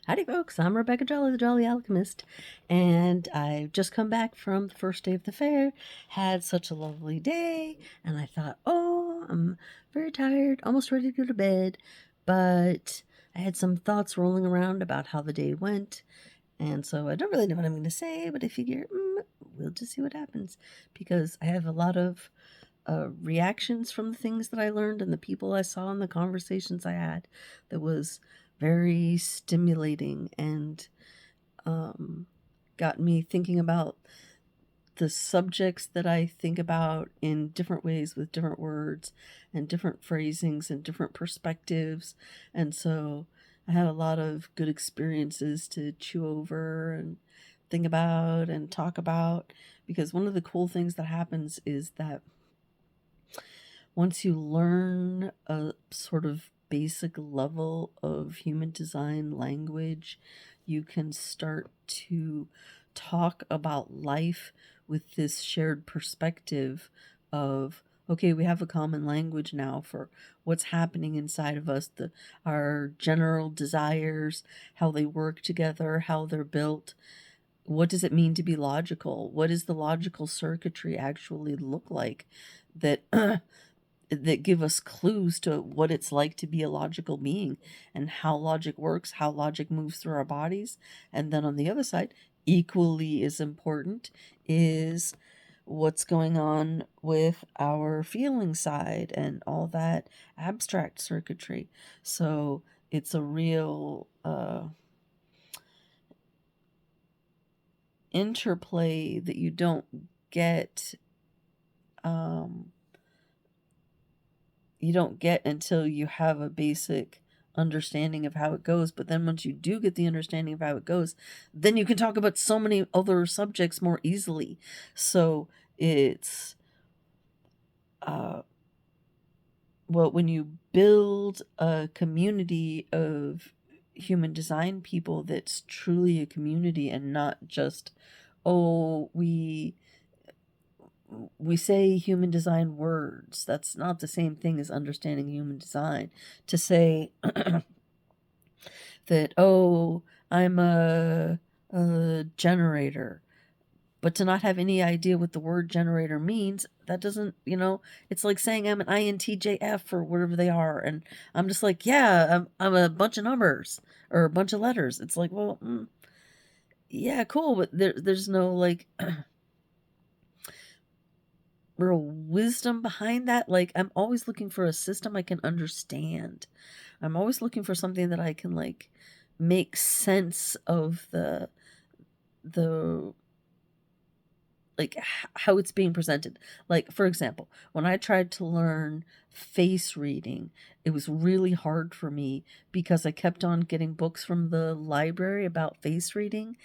Howdy, folks. I'm Rebecca Jolly, the Jolly Alchemist, and I've just come back from the first day of the fair. Had such a lovely day, and I thought, oh, I'm very tired, almost ready to go to bed, but I had some thoughts rolling around about how the day went, and so I don't really know what I'm going to say, but I figure we'll just see what happens, because I have a lot of reactions from the things that I learned and the people I saw and the conversations I had that was very stimulating and um, got me thinking about the subjects that I think about in different ways with different words and different phrasings and different perspectives. And so I had a lot of good experiences to chew over and think about and talk about, because one of the cool things that happens is that once you learn a sort of basic level of human design language, you can start to talk about life with this shared perspective of, okay, we have a common language now for what's happening inside of us, our general desires, how they work together, how they're built. What does it mean to be logical? What does the logical circuitry actually look like that that give us clues to what it's like to be a logical being and how logic works, how logic moves through our bodies. And then on the other side, equally as important is what's going on with our feeling side and all that abstract circuitry. So it's a real interplay that you don't get um, until you have a basic understanding of how it goes. But then once you do get the understanding of how it goes, then you can talk about so many other subjects more easily. So it's well, when you build a community of human design people that's truly a community and not just, oh, we say human design words. That's not the same thing as understanding human design. To say that, oh, I'm a generator, but to not have any idea what the word generator means, that doesn't, it's like saying I'm an INTJF or whatever they are. And I'm just like, yeah, I'm a bunch of numbers or a bunch of letters. It's like, well, yeah, cool. But there's no like real wisdom behind that. Like, I'm always looking for a system I can understand. I'm always looking for something that I can like make sense of the like how it's being presented. Like, for example, when I tried to learn face reading, it was really hard for me because I kept on getting books from the library about face reading,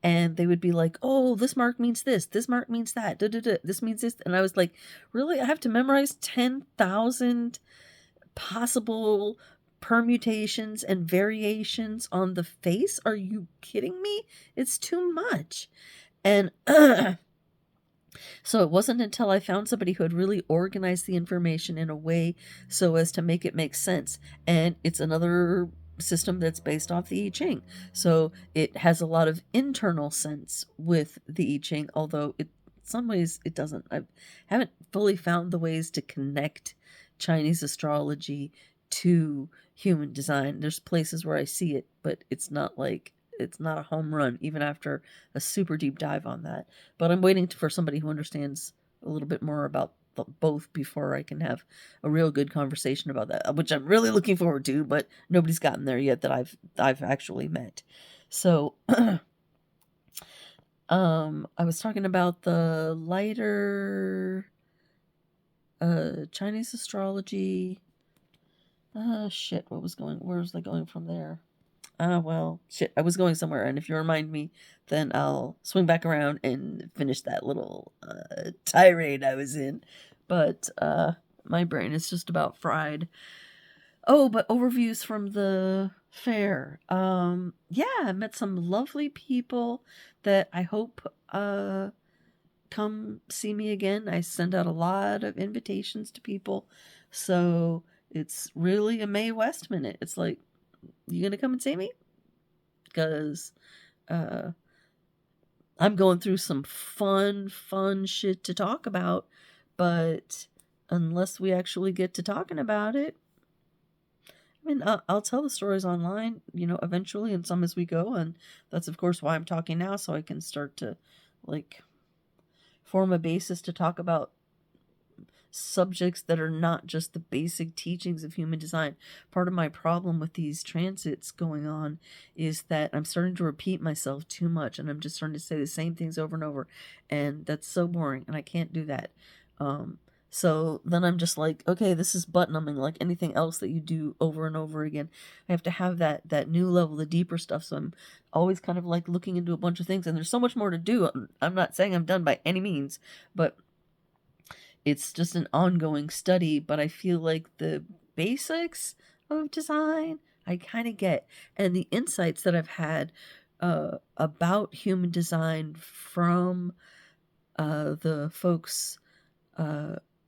and they would be like, oh, this mark means this mark means that, this means this. And I was like, really? I have to memorize 10,000 possible permutations and variations on the face? Are you kidding me? It's too much. And so it wasn't until I found somebody who had really organized the information in a way so as to make it make sense. And it's another system that's based off the I Ching. So it has a lot of internal sense with the I Ching, although in some ways it doesn't. I haven't fully found the ways to connect Chinese astrology to human design. There's places where I see it, but it's not a home run, even after a super deep dive on that. But I'm waiting for somebody who understands a little bit more about both before I can have a real good conversation about that, which I'm really looking forward to, but nobody's gotten there yet that I've actually met. So I was talking about the lighter Chinese astrology. Where was I going from there? Well, shit, I was going somewhere, and if you remind me, then I'll swing back around and finish that little tirade I was in. But my brain is just about fried. Oh, but overviews from the fair. Yeah, I met some lovely people that I hope come see me again. I send out a lot of invitations to people, so it's really a Mae West minute. It's like, you gonna come and see me? because I'm going through some fun shit to talk about, but unless we actually get to talking about it, I mean, I'll tell the stories online, eventually, and some as we go, and that's of course why I'm talking now, so I can start to, like, form a basis to talk about subjects that are not just the basic teachings of human design. Part of my problem with these transits going on is that I'm starting to repeat myself too much, and I'm just starting to say the same things over and over, and that's so boring, and I can't do that. So then I'm just like, okay, this is butt numbing, like anything else that you do over and over again. I have to have that new level, the deeper stuff. So I'm always kind of like looking into a bunch of things, and there's so much more to do. I'm not saying I'm done by any means, but it's just an ongoing study. But I feel like the basics of design I kind of get, and the insights that I've had about human design from the folks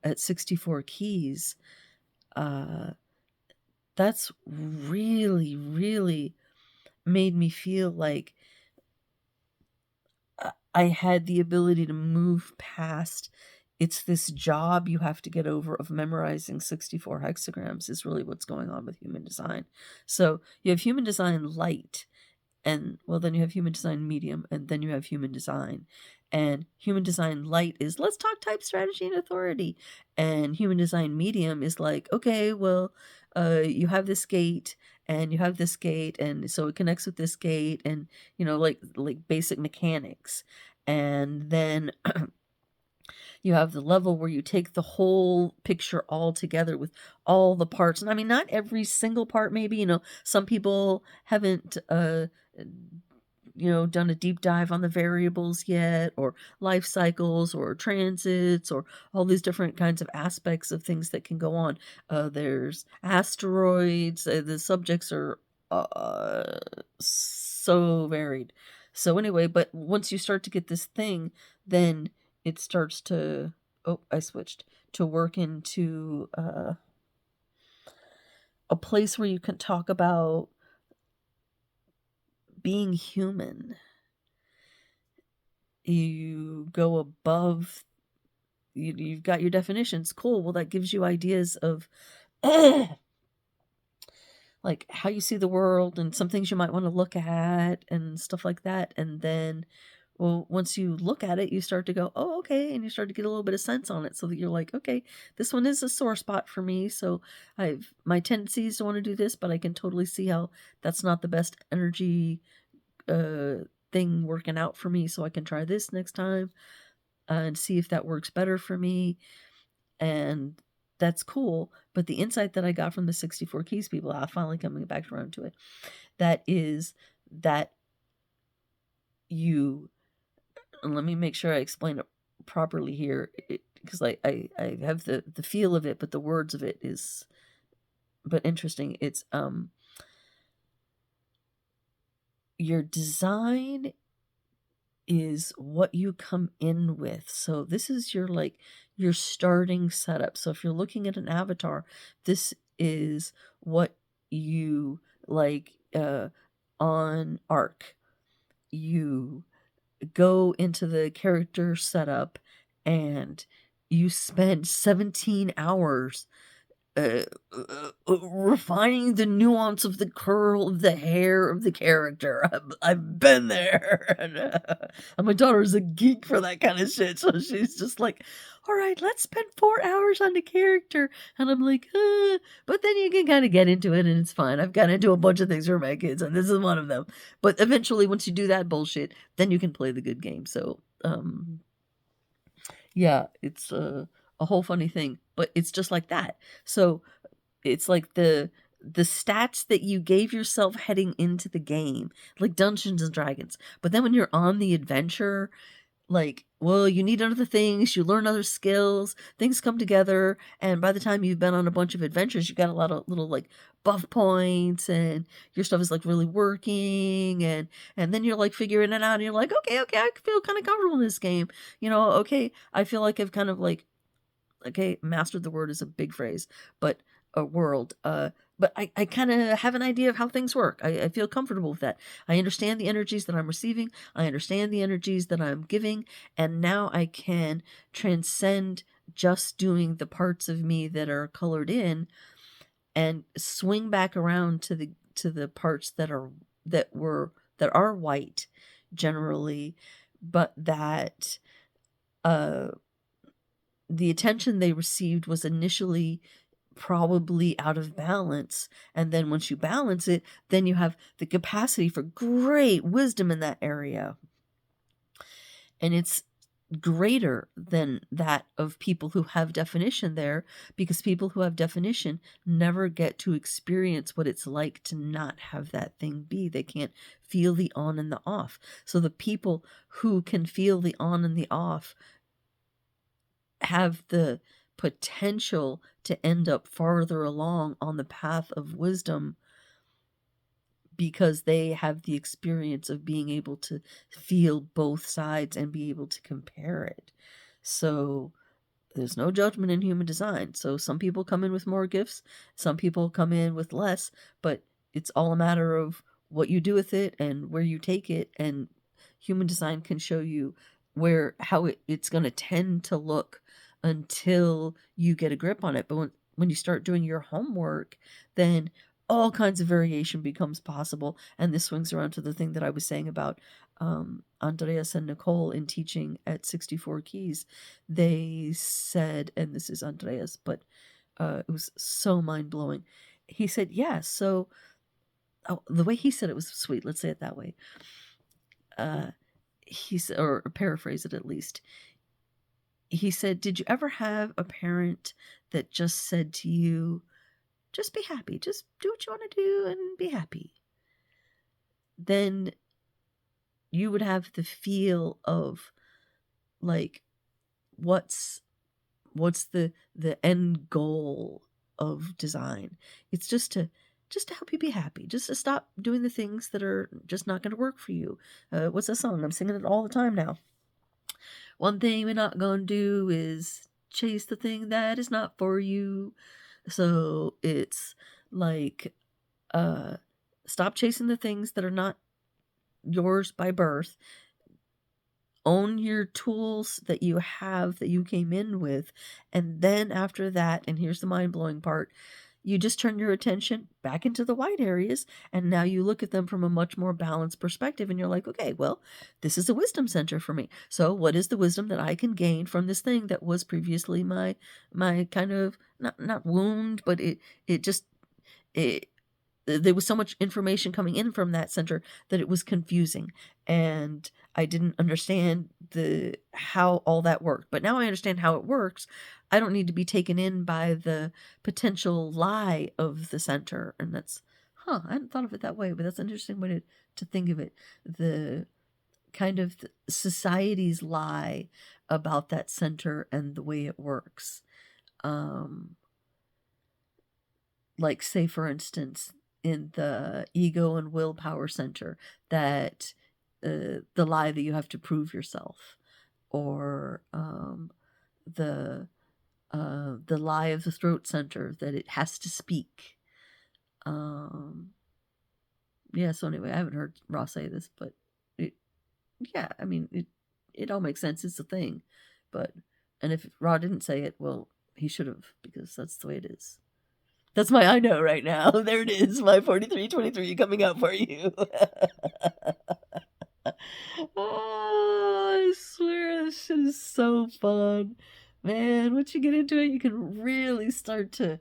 at 64 Keys, that's really, really made me feel like I had the ability to move past it's this job you have to get over of memorizing 64 hexagrams is really what's going on with human design. So you have human design light, and well, then you have human design medium, and then you have human design. And human design light is let's talk type, strategy, and authority. And human design medium is like, okay, well, you have this gate and you have this gate, and so it connects with this gate, and like basic mechanics. And then you have the level where you take the whole picture all together with all the parts. And I mean, not every single part, maybe, some people haven't, done a deep dive on the variables yet, or life cycles, or transits, or all these different kinds of aspects of things that can go on. There's asteroids. The subjects are so varied. So anyway, but once you start to get this thing, then it starts to, oh, I switched, to work into a place where you can talk about being human. You go above, you've got your definitions. Cool. Well, that gives you ideas of like how you see the world and some things you might want to look at and stuff like that. And then, well, once you look at it, you start to go, oh, okay. And you start to get a little bit of sense on it, so that you're like, okay, this one is a sore spot for me. So my tendencies to want to do this, but I can totally see how that's not the best energy thing working out for me. So I can try this next time and see if that works better for me. And that's cool. But the insight that I got from the 64 Keys people, I'm finally coming back around to it, that is that you, and let me make sure I explain it properly here, because I have the feel of it, but the words of it is, but interesting. It's your design is what you come in with. So this is your starting setup. So if you're looking at an avatar, this is what you on ARC. You go into the character setup and you spend 17 hours refining the nuance of the curl of the hair of the character. I've been there. And my daughter is a geek for that kind of shit. So she's just like, all right, let's spend 4 hours on the character. And I'm like, but then you can kind of get into it and it's fine. I've gotten into a bunch of things for my kids and this is one of them. But eventually once you do that bullshit, then you can play the good game. So, yeah, it's a whole funny thing, but it's just like that. So it's like the stats that you gave yourself heading into the game, like Dungeons and Dragons. But then when you're on the adventure, well, you need other things, you learn other skills, things come together, and by the time you've been on a bunch of adventures, you got a lot of little buff points, and your stuff is really working, and then you're figuring it out, and you're like, okay, I feel kind of comfortable in this game, okay, I feel like I've kind of okay, mastered the word is a big phrase, but a world, but I kind of have an idea of how things work. I feel comfortable with that. I understand the energies that I'm receiving. I understand the energies that I'm giving. And now I can transcend just doing the parts of me that are colored in and swing back around to the parts that are white generally, but that uh the attention they received was initially probably out of balance. And then once you balance it, then you have the capacity for great wisdom in that area. And it's greater than that of people who have definition there, because people who have definition never get to experience what it's like to not have that thing be. They can't feel the on and the off. So the people who can feel the on and the off have the potential to end up farther along on the path of wisdom, because they have the experience of being able to feel both sides and be able to compare it. So there's no judgment in human design. So some people come in with more gifts, some people come in with less, but it's all a matter of what you do with it and where you take it. And human design can show you how it's going to tend to look until you get a grip on it. But when you start doing your homework, then all kinds of variation becomes possible. And this swings around to the thing that I was saying about Andreas and Nicole in teaching at 64 Keys. They said, and this is Andreas, but it was so mind-blowing. He said, yeah, so the way he said it was sweet. Let's say it that way. He said, or paraphrase it at least. He said, did you ever have a parent that just said to you, just be happy, just do what you want to do and be happy? Then you would have the feel of like, what's the end goal of design? It's just to help you be happy, just to stop doing the things that are just not going to work for you. What's that song? I'm singing it all the time now. One thing we're not going to do is chase the thing that is not for you. So it's like, stop chasing the things that are not yours by birth. Own your tools that you have, that you came in with. And then after that, and here's the mind-blowing part, you just turn your attention back into the white areas, and now you look at them from a much more balanced perspective, and you're like, okay, well, this is a wisdom center for me. So what is the wisdom that I can gain from this thing that was previously my kind of not wound, but there was so much information coming in from that center that it was confusing, and I didn't understand how all that worked. But now I understand how it works. I don't need to be taken in by the potential lie of the center. And that's, I hadn't thought of it that way, but that's an interesting way to think of it. The kind of society's lie about that center and the way it works. Like, say, for instance, in the ego and willpower center, that the lie that you have to prove yourself, or the lie of the throat center that it has to speak. Yeah, so anyway, I haven't heard Ross say this, but yeah, I mean, it all makes sense. It's a thing. And if Ra didn't say it, well, he should have, because that's the way it is. That's my I know right now. There it is, my 4323 coming out for you. Oh, I swear, this shit is so fun. Man, once you get into it, you can really start to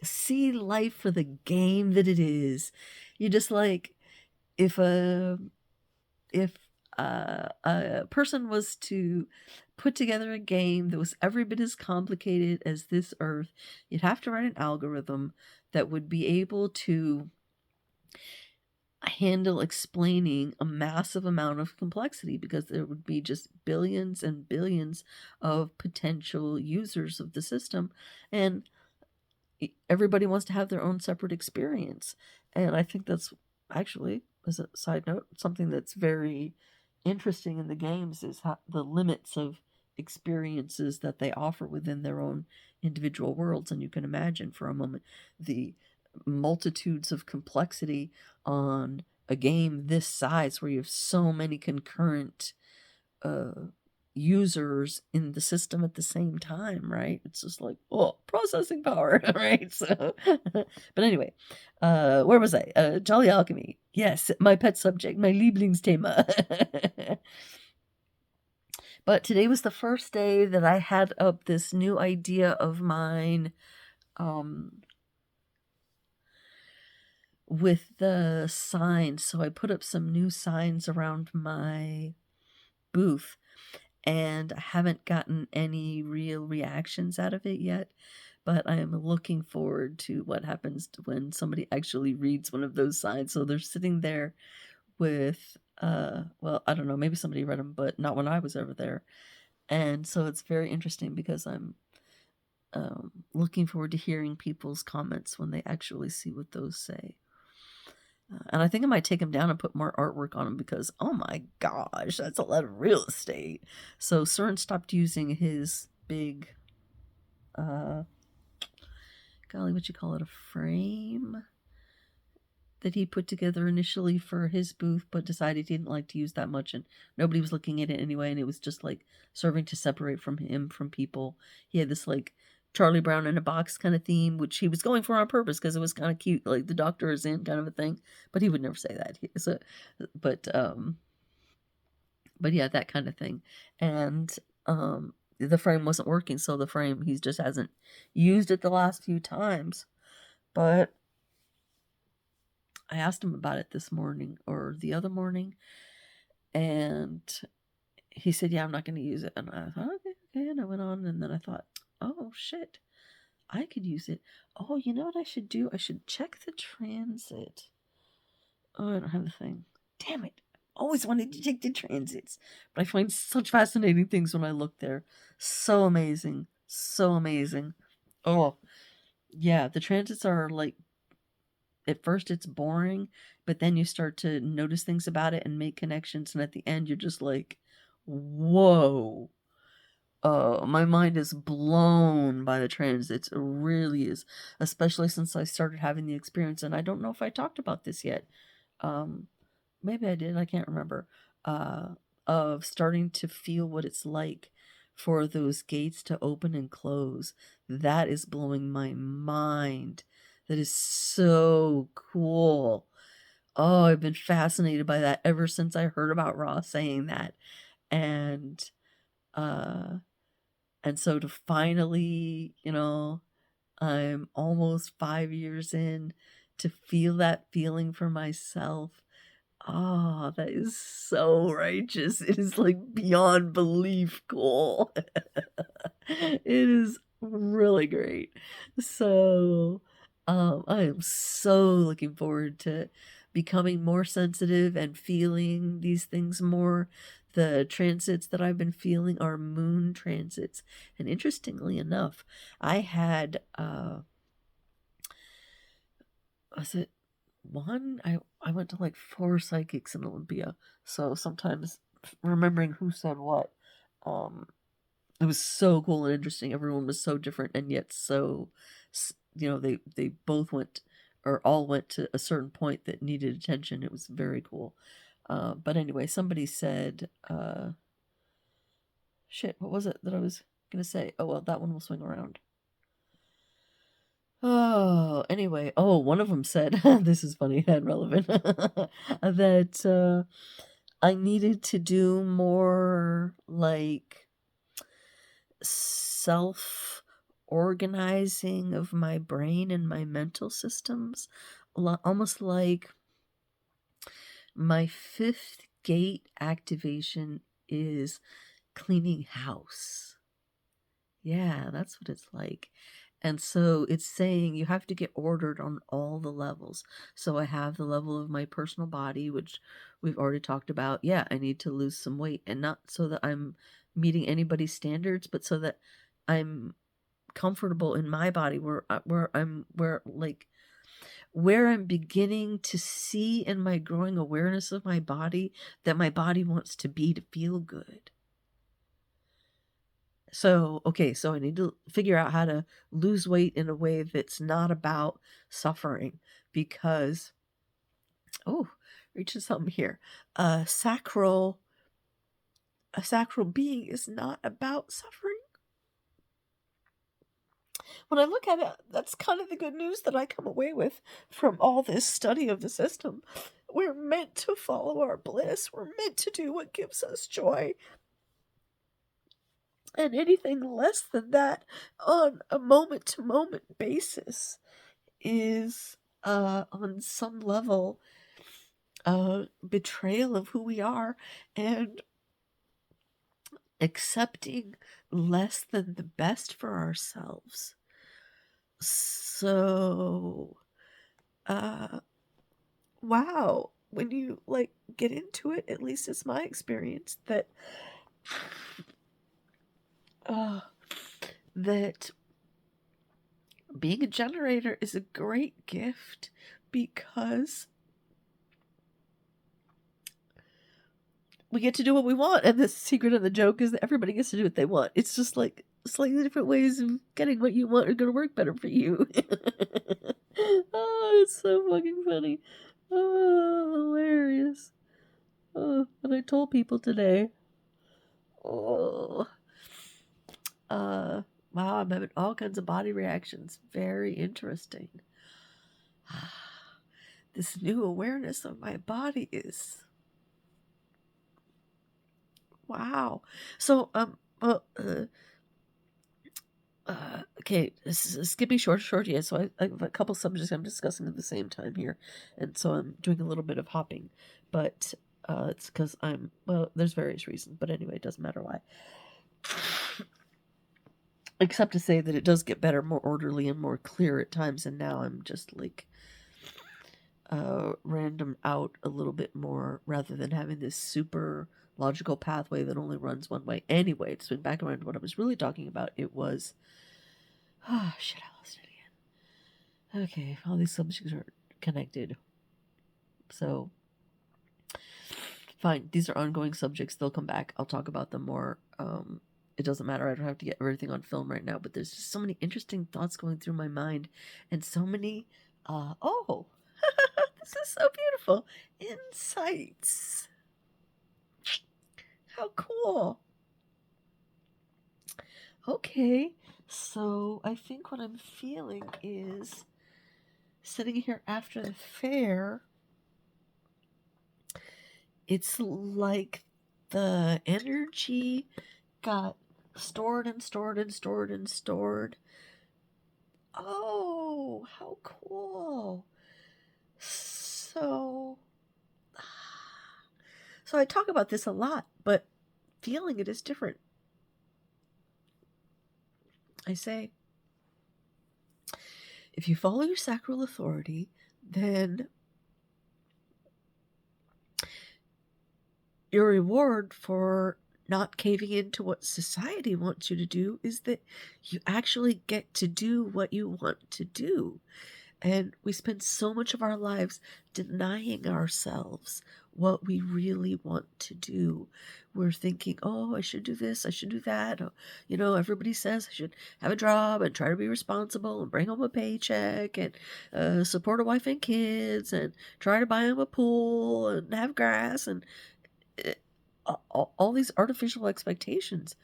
see life for the game that it is. You just like, if a person was to put together a game that was every bit as complicated as this Earth, you'd have to write an algorithm that would be able to handle explaining a massive amount of complexity, because there would be just billions and billions of potential users of the system, and everybody wants to have their own separate experience. And I think that's actually, as a side note, something that's very interesting in the games, is how the limits of experiences that they offer within their own individual worlds, and you can imagine for a moment the multitudes of complexity on a game this size where you have so many concurrent users in the system at the same time, right? It's just like, oh, processing power, right? So, but anyway, where was I? Jolly Alchemy. Yes, my pet subject, my Lieblingsthema. But today was the first day that I had up this new idea of mine with the signs. So I put up some new signs around my booth, and I haven't gotten any real reactions out of it yet. But I am looking forward to what happens when somebody actually reads one of those signs. So they're sitting there with, well, I don't know, maybe somebody read them, but not when I was over there. And so it's very interesting because I'm looking forward to hearing people's comments when they actually see what those say. And I think I might take them down and put more artwork on them because, oh my gosh, that's a lot of real estate. So CERN stopped using his big, golly, what you call it, a frame that he put together initially for his booth, but decided he didn't like to use that much, and nobody was looking at it anyway, and it was just like serving to separate from him from people. He had this like Charlie Brown in a box kind of theme, which he was going for on purpose because it was kind of cute, like the doctor is in kind of a thing, but he would never say that. So, but yeah, that kind of thing. And the frame wasn't working, so the frame, he just hasn't used it the last few times. But I asked him about it this morning or the other morning, and he said, yeah, I'm not going to use it. And I thought, okay. And I went on, and then I thought, oh, shit, I could use it. Oh, you know what I should do? I should check the transit. Oh, I don't have the thing. Damn it. Always wanted to check the transits. But I find such fascinating things when I look there. So amazing. So amazing. Oh, yeah. The transits are like, at first it's boring, but then you start to notice things about it and make connections, and at the end you're just like, whoa. My mind is blown by the transits. It really is, especially since I started having the experience, and I don't know if I talked about this yet. Maybe I did, I can't remember. Of starting to feel what it's like for those gates to open and close. That is blowing my mind. That is so cool. Oh, I've been fascinated by that ever since I heard about Ross saying that. And so to finally, I'm almost 5 years in to feel that feeling for myself. Oh, that is so righteous. It is like beyond belief cool. It is really great. So, I am so looking forward to becoming more sensitive and feeling these things more. The transits that I've been feeling are moon transits. And interestingly enough, I had, was it one? I went to like 4 psychics in Olympia. So sometimes remembering who said what, it was so cool and interesting. Everyone was so different and yet so, they both went or all went to a certain point that needed attention. It was very cool. But anyway, somebody said, shit, what was it that I was going to say? Oh, well, that one will swing around. Oh, anyway. Oh, one of them said, this is funny and relevant, that I needed to do more like self organizing of my brain and my mental systems. Almost like my 5th gate activation is cleaning house. Yeah, that's what it's like. And so it's saying you have to get ordered on all the levels. So I have the level of my personal body, which we've already talked about. Yeah, I need to lose some weight, and not so that I'm meeting anybody's standards, but so that I'm comfortable in my body, where I'm beginning to see in my growing awareness of my body that my body wants to be to feel good. So, okay, so I need to figure out how to lose weight in a way that's not about suffering because, oh, reaching something here. A sacral, a sacral being is not about suffering. When I look at it, that's kind of the good news that I come away with from all this study of the system. We're meant to follow our bliss. We're meant to do what gives us joy. And anything less than that on a moment to moment basis is on some level a betrayal of who we are and accepting less than the best for ourselves. So, uh, wow, when you like get into it, at least it's my experience that uh, that being a generator is a great gift because we get to do what we want, and the secret of the joke is that everybody gets to do what they want. It's just like slightly different ways of getting what you want are going to work better for you. Oh, it's so fucking funny. Oh, hilarious. Oh, and I told people today. Oh, wow, I'm having all kinds of body reactions. Very interesting. This new awareness of my body is wow. So, okay, this is skipping short, yeah. So I have a couple subjects I'm discussing at the same time here, and so I'm doing a little bit of hopping, but it's because well, there's various reasons, but anyway, it doesn't matter why. Except to say that it does get better, more orderly, and more clear at times, and now I'm just like random out a little bit more rather than having this super logical pathway that only runs one way. Anyway, to swing back around to what I was really talking about, it was shit, I lost it again. Okay, all these subjects are connected. So, fine. These are ongoing subjects. They'll come back. I'll talk about them more. It doesn't matter. I don't have to get everything on film right now, but there's just so many interesting thoughts going through my mind and so many, oh, this is so beautiful. Insights. How cool. Okay, so I think what I'm feeling is sitting here after the fair, it's like the energy got stored and stored and stored and stored. Oh, how cool. So I talk about this a lot, but feeling it is different. I say, if you follow your sacral authority, then your reward for not caving into what society wants you to do is that you actually get to do what you want to do. And we spend so much of our lives denying ourselves what we really want to do. We're thinking, oh, I should do this, I should do that. Everybody says I should have a job and try to be responsible and bring home a paycheck and support a wife and kids and try to buy them a pool and have grass and all these artificial expectations.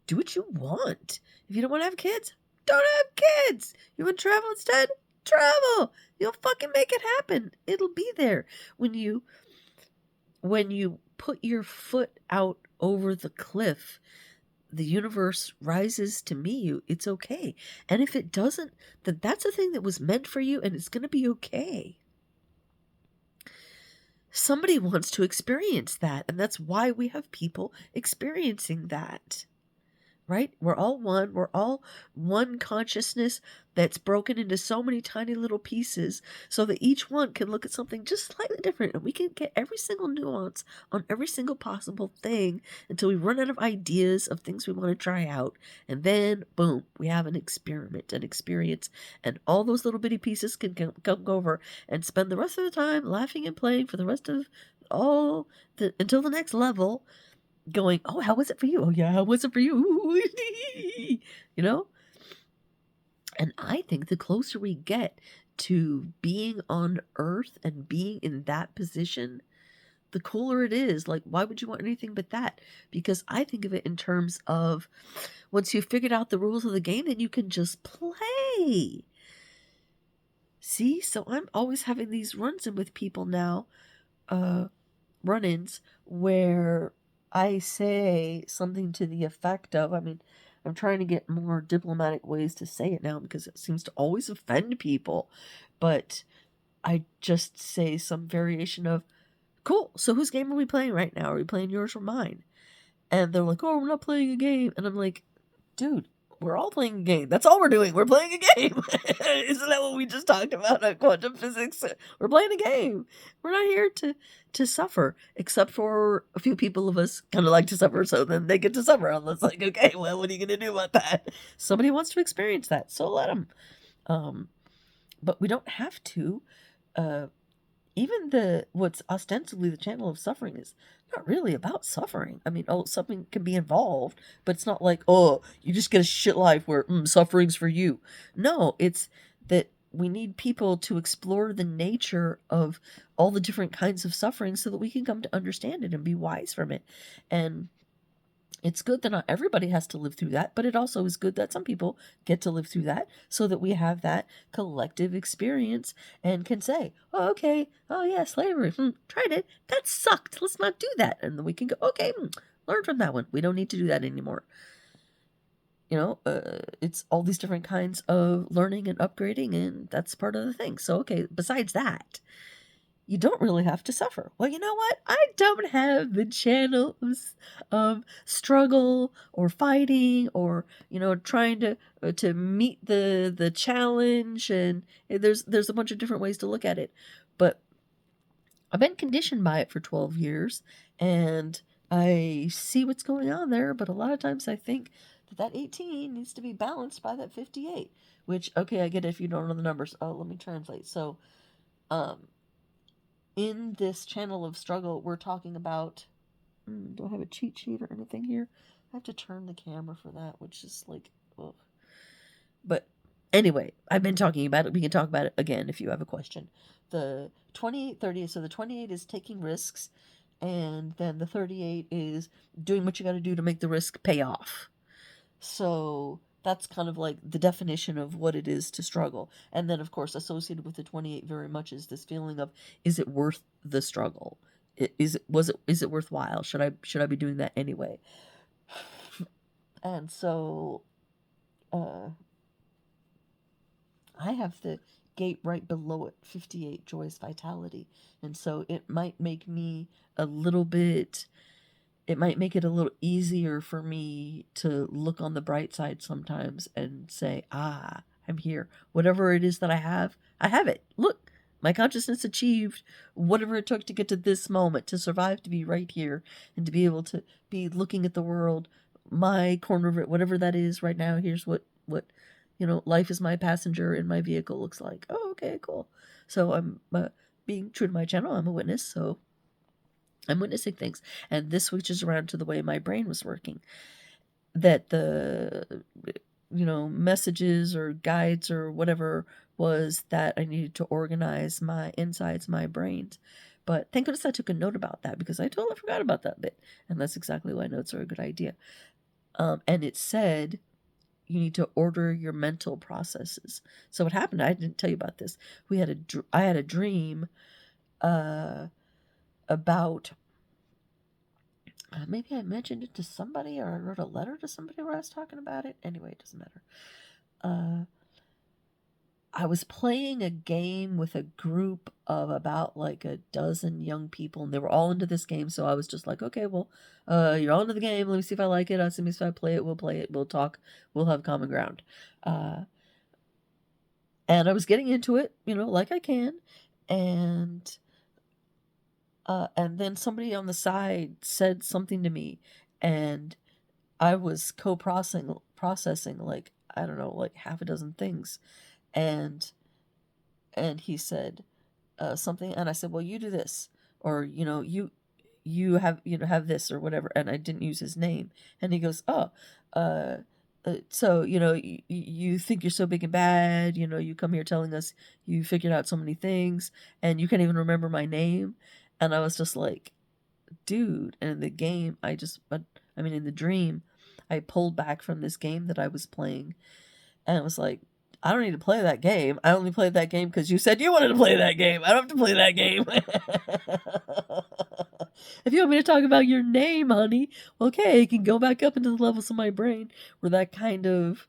Do what you want. If you don't want to have kids, don't have kids. You want to travel instead? Travel. You'll fucking make it happen. It'll be there. When you put your foot out over the cliff, the universe rises to meet you. It's okay. And if it doesn't, then that's a thing that was meant for you and it's going to be okay. Somebody wants to experience that, and that's why we have people experiencing that. Right? We're all one. We're all one consciousness that's broken into so many tiny little pieces so that each one can look at something just slightly different and we can get every single nuance on every single possible thing until we run out of ideas of things we want to try out. And then, boom, we have an experiment, an experience, and all those little bitty pieces can come over and spend the rest of the time laughing and playing for the rest of until the next level. going, oh, how was it for you? Oh yeah, how was it for you? You know? And I think the closer we get to being on Earth and being in that position, the cooler it is. Like, why would you want anything but that? Because I think of it in terms of once you've figured out the rules of the game, then you can just play. See? So I'm always having these runs in with people now, run-ins, where I say something to the effect of, I mean, I'm trying to get more diplomatic ways to say it now because it seems to always offend people, but I just say some variation of, cool, so whose game are we playing right now? Are we playing yours or mine? And they're like, oh, we're not playing a game. And I'm like, dude, we're all playing a game. That's all we're doing. We're playing a game. Isn't that what we just talked about on quantum physics? We're playing a game. We're not here to suffer, except for a few people of us kind of like to suffer, so then they get to suffer. And it's like, okay, well, what are you going to do about that? Somebody wants to experience that, so let them. But we don't have to. Even what's ostensibly the channel of suffering is not really about suffering. I mean, something can be involved, but it's not like, oh, you just get a shit life where suffering's for you. No, it's that we need people to explore the nature of all the different kinds of suffering so that we can come to understand it and be wise from it. And it's good that not everybody has to live through that, but it also is good that some people get to live through that so that we have that collective experience and can say, oh, okay, oh, yeah, slavery, tried it, that sucked, let's not do that. And then we can go, okay, learn from that one. We don't need to do that anymore. You know, it's all these different kinds of learning and upgrading, and that's part of the thing. So, okay, besides that, you don't really have to suffer. Well, you know what? I don't have the channels of struggle or fighting or, you know, trying to meet the challenge, and there's a bunch of different ways to look at it. But I've been conditioned by it for 12 years, and I see what's going on there, but a lot of times I think that 18 needs to be balanced by that 58, which, okay, I get it if you don't know the numbers. Oh, let me translate. So, in this channel of struggle, we're talking about. Do I have a cheat sheet or anything here? I have to turn the camera for that, which is like, ugh. But anyway, I've been talking about it. We can talk about it again if you have a question. The 28, 30, so the 28 is taking risks, and then the 38 is doing what you got to do to make the risk pay off. So that's kind of like the definition of what it is to struggle. And then, of course, associated with the 28 very much is this feeling of, is it worth the struggle? Is it worthwhile? Should I be doing that anyway? And so, I have the gate right below it, 58, joyous vitality, and so it might make me a little bit. It might make it a little easier for me to look on the bright side sometimes and say, ah, I'm here. Whatever it is that I have it. Look, my consciousness achieved whatever it took to get to this moment, to survive, to be right here, and to be able to be looking at the world, my corner of it, whatever that is right now. Here's what life is my passenger in my vehicle looks like. Oh, okay, cool. So I'm being true to my channel. I'm a witness, so I'm witnessing things, and this switches around to the way my brain was working. That the messages or guides or whatever was that I needed to organize my insides, my brains. But thank goodness I took a note about that, because I totally forgot about that bit, and that's exactly why notes are a good idea. And it said you need to order your mental processes. So what happened? I didn't tell you about this. I had a dream about. Maybe I mentioned it to somebody, or I wrote a letter to somebody where I was talking about it. Anyway, it doesn't matter. I was playing a game with a group of about like a dozen young people, and they were all into this game. So I was just like, okay, well, you're all into the game. Let me see if I like it. Let me see if I play it. We'll play it. We'll talk. We'll have common ground. And I was getting into it, like I can, and then somebody on the side said something to me, and I was processing like, I don't know, like half a dozen things, and he said something, and I said, well, you do this, or you have, have this or whatever, and I didn't use his name, and he goes, oh, uh, so, you think you're so big and bad, you come here telling us you figured out so many things, and you can't even remember my name. And I was just like, dude. And in the game, in the dream, I pulled back from this game that I was playing, and it was like, I don't need to play that game. I only played that game because you said you wanted to play that game. I don't have to play that game. If you want me to talk about your name, honey, okay, it can go back up into the levels of my brain where that kind of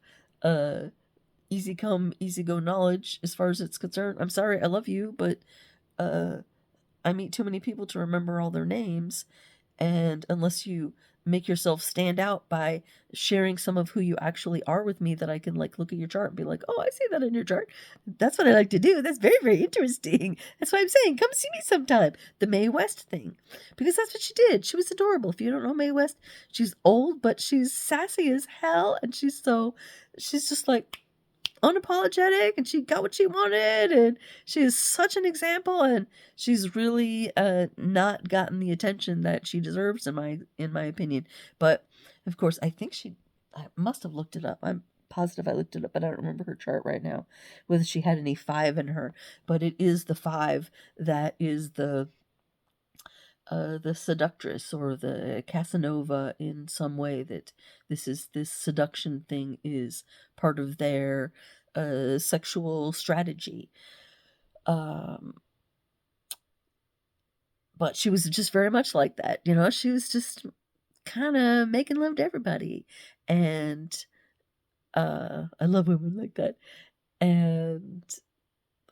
easy come, easy go knowledge, as far as it's concerned. I'm sorry, I love you, but I meet too many people to remember all their names. And unless you make yourself stand out by sharing some of who you actually are with me, that I can like look at your chart and be like, oh, I see that in your chart. That's what I like to do. That's very, very interesting. That's why I'm saying, come see me sometime. The Mae West thing. Because that's what she did. She was adorable. If you don't know Mae West, she's old, but she's sassy as hell. And she's just like unapologetic, and she got what she wanted, and she is such an example, and she's really not gotten the attention that she deserves, in my opinion. But of course, I must have looked it up. I'm positive I looked it up, but I don't remember her chart right now, whether she had any 5 in her. But it is the 5 that is the seductress or the Casanova in some way, that this seduction thing is part of their sexual strategy. But she was just very much like that, she was just kind of making love to everybody. And I love women like that. And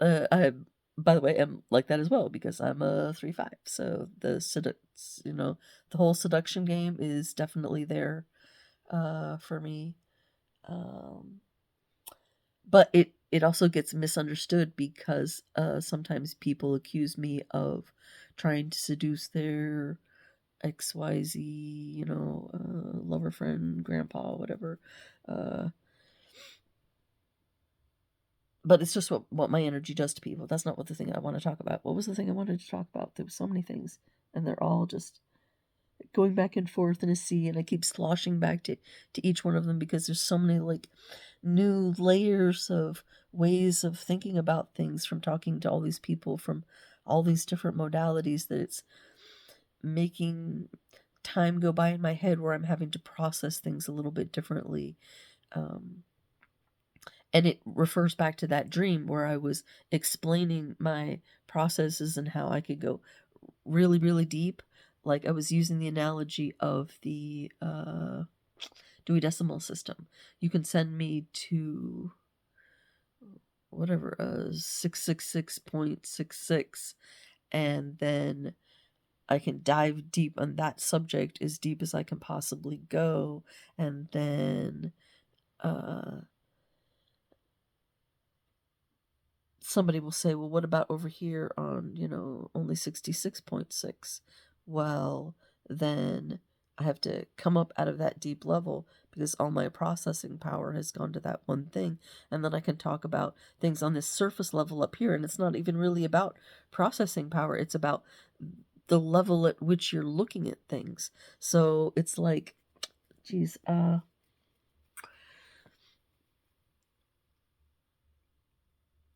I, by the way, am like that as well, because I'm a 3/5. So the whole seduction game is definitely there for me. But it also gets misunderstood, because sometimes people accuse me of trying to seduce their XYZ, lover, friend, grandpa, whatever. But it's just what my energy does to people. That's not what the thing I want to talk about. What was the thing I wanted to talk about? There were so many things, and they're all just going back and forth in a sea, and I keep sloshing back to each one of them, because there's so many like new layers of ways of thinking about things from talking to all these people from all these different modalities, that it's making time go by in my head where I'm having to process things a little bit differently. And it refers back to that dream where I was explaining my processes and how I could go really, really deep. Like I was using the analogy of the Dewey Decimal System. You can send me to whatever 666.66, and then I can dive deep on that subject, as deep as I can possibly go, and then somebody will say, well, what about over here on, only 66.6? Well, then I have to come up out of that deep level, because all my processing power has gone to that one thing. And then I can talk about things on this surface level up here. And it's not even really about processing power. It's about the level at which you're looking at things. So it's like, geez,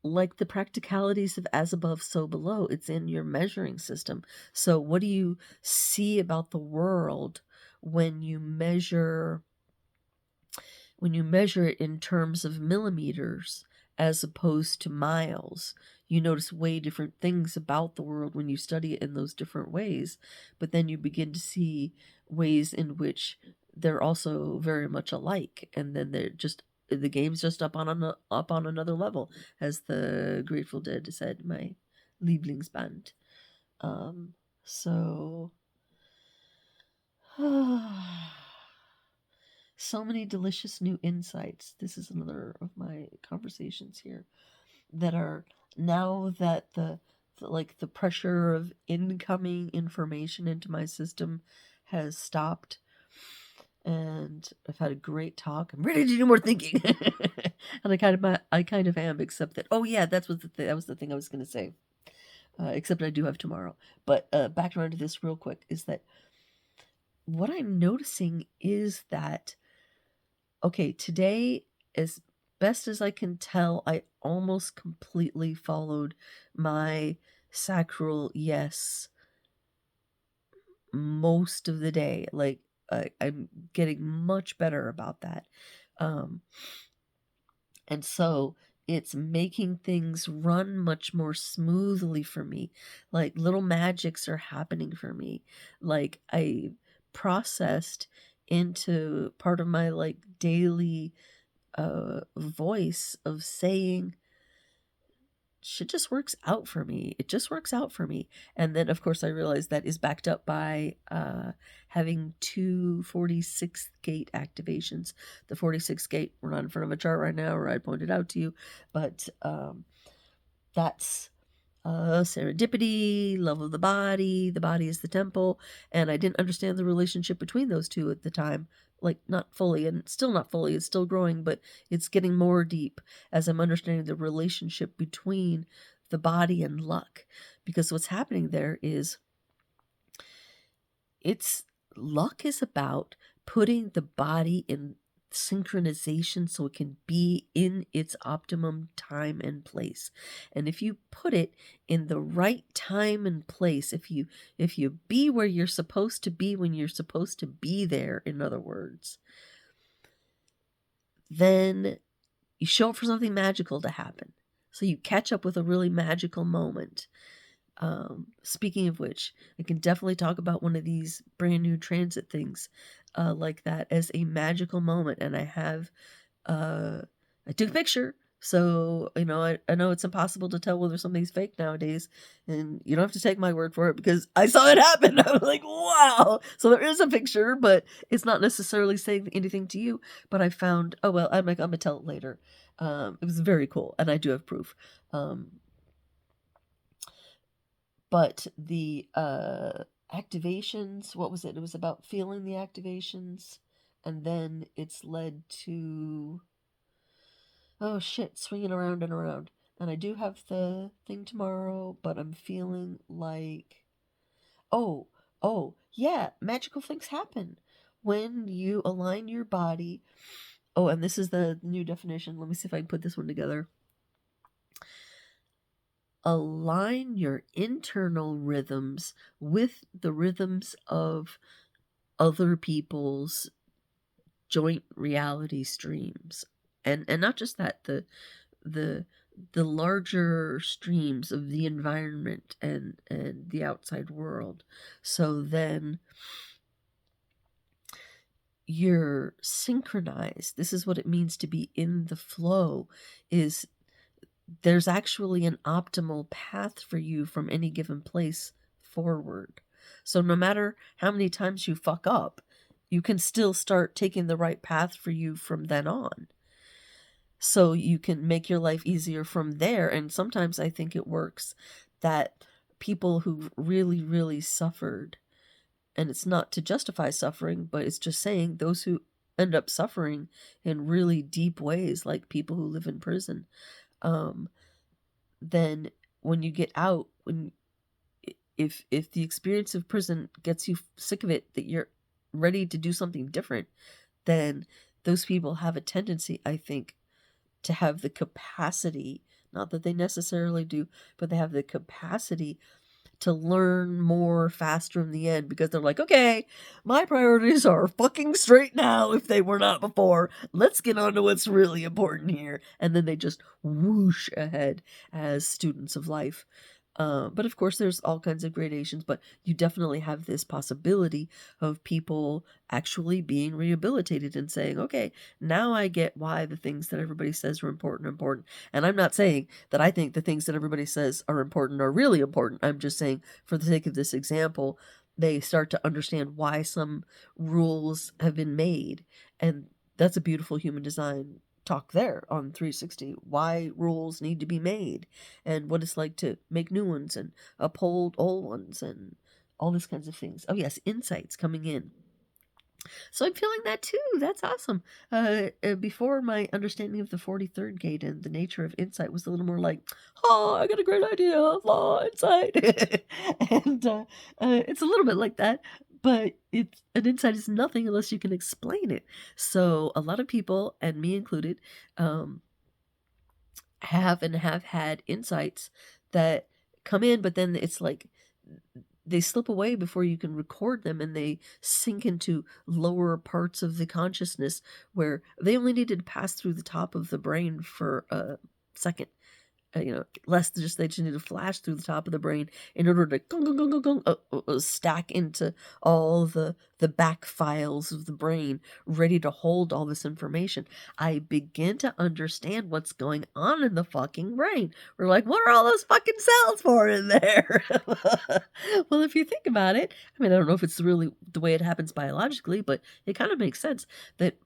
like the practicalities of as above, so below. It's in your measuring system. So what do you see about the world when you measure it in terms of millimeters as opposed to miles? You notice way different things about the world when you study it in those different ways, but then you begin to see ways in which they're also very much alike, and then the game's just up on another level, as the Grateful Dead said, my Lieblingsband. So so many delicious new insights. This is another of my conversations here that are, now that the pressure of incoming information into my system has stopped, and I've had a great talk. I'm ready to do more thinking. And I kind of am, except that, oh yeah, that was the thing I was going to say. except I do have tomorrow. But back around to this real quick is that what I'm noticing is that, okay, today, as best as I can tell, I almost completely followed my sacral yes most of the day. Like, I'm getting much better about that. Um, and so it's making things run much more smoothly for me. Like, little magics are happening for me. Like, I processed into part of my like daily voice of saying shit just works out for me. It just works out for me. And then of course I realized that is backed up by having two 46th gate activations. The 46th gate, we're not in front of a chart right now, or I pointed out to you, but that's serendipity, love of the body is the temple, and I didn't understand the relationship between those two at the time. Like, not fully, and still not fully, it's still growing, but it's getting more deep as I'm understanding the relationship between the body and luck. Because what's happening there is, it's luck is about putting the body in synchronization so it can be in its optimum time and place. And if you put it in the right time and place, if you be where you're supposed to be when you're supposed to be there, in other words, then you show up for something magical to happen. So you catch up with a really magical moment. Speaking of which, I can definitely talk about one of these brand new transit things like that as a magical moment. And I took a picture. So, I know it's impossible to tell whether something's fake nowadays, and you don't have to take my word for it because I saw it happen. I was like, wow. So there is a picture, but it's not necessarily saying anything to you. But I found, oh, well, I'm going to tell it later. It was very cool, and I do have proof. But the activations, what was it? It was about feeling the activations, and then it's led to, oh shit, swinging around and around. And I do have the thing tomorrow, but I'm feeling like, oh, yeah, magical things happen when you align your body. Oh, and this is the new definition. Let me see if I can put this one together. Align your internal rhythms with the rhythms of other people's joint reality streams. And not just that, the larger streams of the environment and the outside world. So then you're synchronized. This is what it means to be in the flow, is there's actually an optimal path for you from any given place forward. So no matter how many times you fuck up, you can still start taking the right path for you from then on. So you can make your life easier from there. And sometimes I think it works that people who really, really suffered, and it's not to justify suffering, but it's just saying those who end up suffering in really deep ways, like people who live in prison, then when you get out, if the experience of prison gets you sick of it, that you're ready to do something different, then those people have a tendency, I think, to have the capacity, not that they necessarily do, but they have the capacity to learn more faster in the end, because they're like, okay, my priorities are fucking straight now if they were not before. Let's get on to what's really important here. And then they just whoosh ahead as students of life. But of course, there's all kinds of gradations, but you definitely have this possibility of people actually being rehabilitated and saying, okay, now I get why the things that everybody says are important. And I'm not saying that I think the things that everybody says are important are really important. I'm just saying, for the sake of this example, they start to understand why some rules have been made. And that's a beautiful human design talk there on 360, why rules need to be made and what it's like to make new ones and uphold old ones and all these kinds of things. Oh yes, insights coming in. So I'm feeling that too. That's awesome. Before, my understanding of the 43rd gate and the nature of insight was a little more like, oh, I got a great idea, law, insight. And it's a little bit like that, but it's an insight is nothing unless you can explain it. So a lot of people, and me included, um, have had insights that come in, but then it's like they slip away before you can record them, and they sink into lower parts of the consciousness where they only needed to pass through the top of the brain for a second. Less than just they just need to flash through the top of the brain in order to stack into all the back files of the brain, ready to hold all this information. I begin to understand what's going on in the fucking brain. We're like, what are all those fucking cells for in there? Well, if you think about it, I mean, I don't know if it's really the way it happens biologically, but it kind of makes sense that